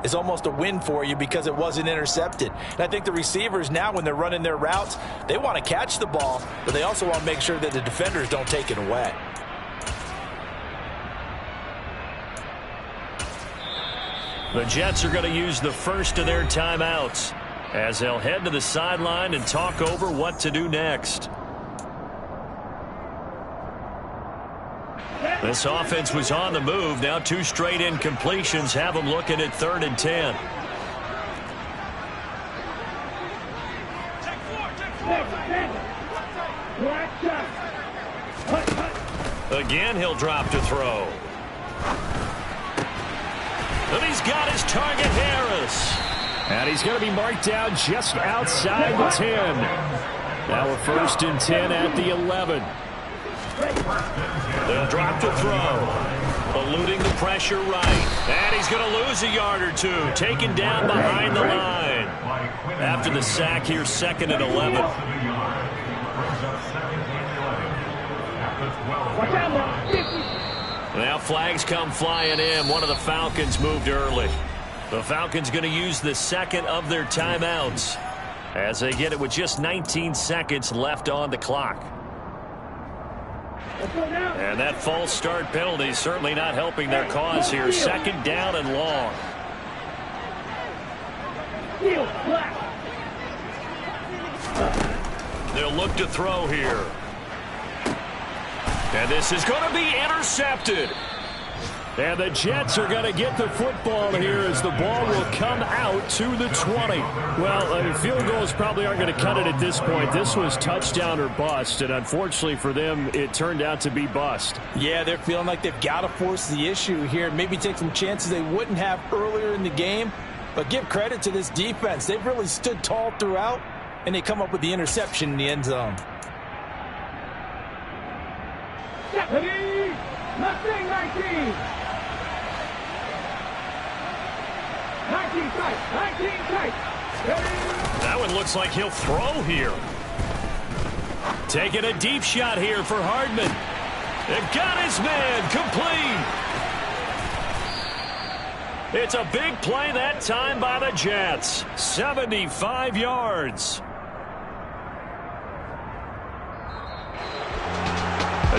is almost a win for you because it wasn't intercepted. And I think the receivers now, when they're running their routes, they want to catch the ball, but they also want to make sure that the defenders don't take it away. The Jets are going to use the first of their timeouts as they'll head to the sideline and talk over what to do next. This offense was on the move. Now 2 straight incompletions have them looking at 3rd and 10. Again, he'll drop to throw. And he's got his target, Harris. And he's going to be marked down just outside the 10. Now a 1st and 10 at the 11. They'll drop to throw. Eluding the pressure right. And he's going to lose a yard or 2. Taken down behind the line. After the sack here, 2nd and 11. Now flags come flying in. One of the Falcons moved early. The Falcons going to use the 2nd of their timeouts as they get it with just 19 seconds left on the clock. And that false start penalty certainly not helping their cause here. 2nd down and long. They'll look to throw here. And this is going to be intercepted. And the Jets are going to get the football here as the ball will come out to the 20. Well, field goals probably aren't going to cut it at this point. This was touchdown or bust, and unfortunately for them, it turned out to be bust. Yeah, they're feeling like they've got to force the issue here, maybe take some chances they wouldn't have earlier in the game. But give credit to this defense. They've really stood tall throughout, and they come up with the interception in the end zone. Deputy Mustang 19. 19 tight. 19 tight. That one looks like he'll throw here. Taking a deep shot here for Hardman. They've got his man complete. It's a big play that time by the Jets. 75 yards.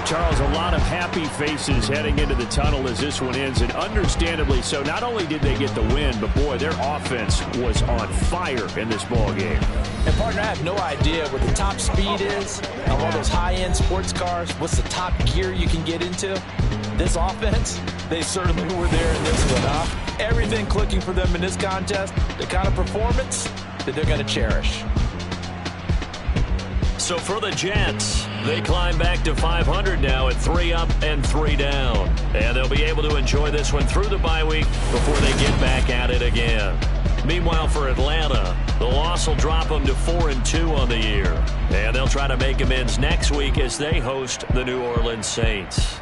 Charles, a lot of happy faces heading into the tunnel as this one ends, and understandably so. Not only did they get the win, but boy, their offense was on fire in this ball game. And partner, I have no idea what the top speed is on all those high-end sports cars. What's the top gear you can get into? This offense, they certainly were there in this one, huh? Everything clicking for them in this contest, the kind of performance that they're going to cherish. So for the Jets, they climb back to 500 now at 3 up and 3 down. And they'll be able to enjoy this one through the bye week before they get back at it again. Meanwhile, for Atlanta, the loss will drop them to 4-2 on the year. And they'll try to make amends next week as they host the New Orleans Saints.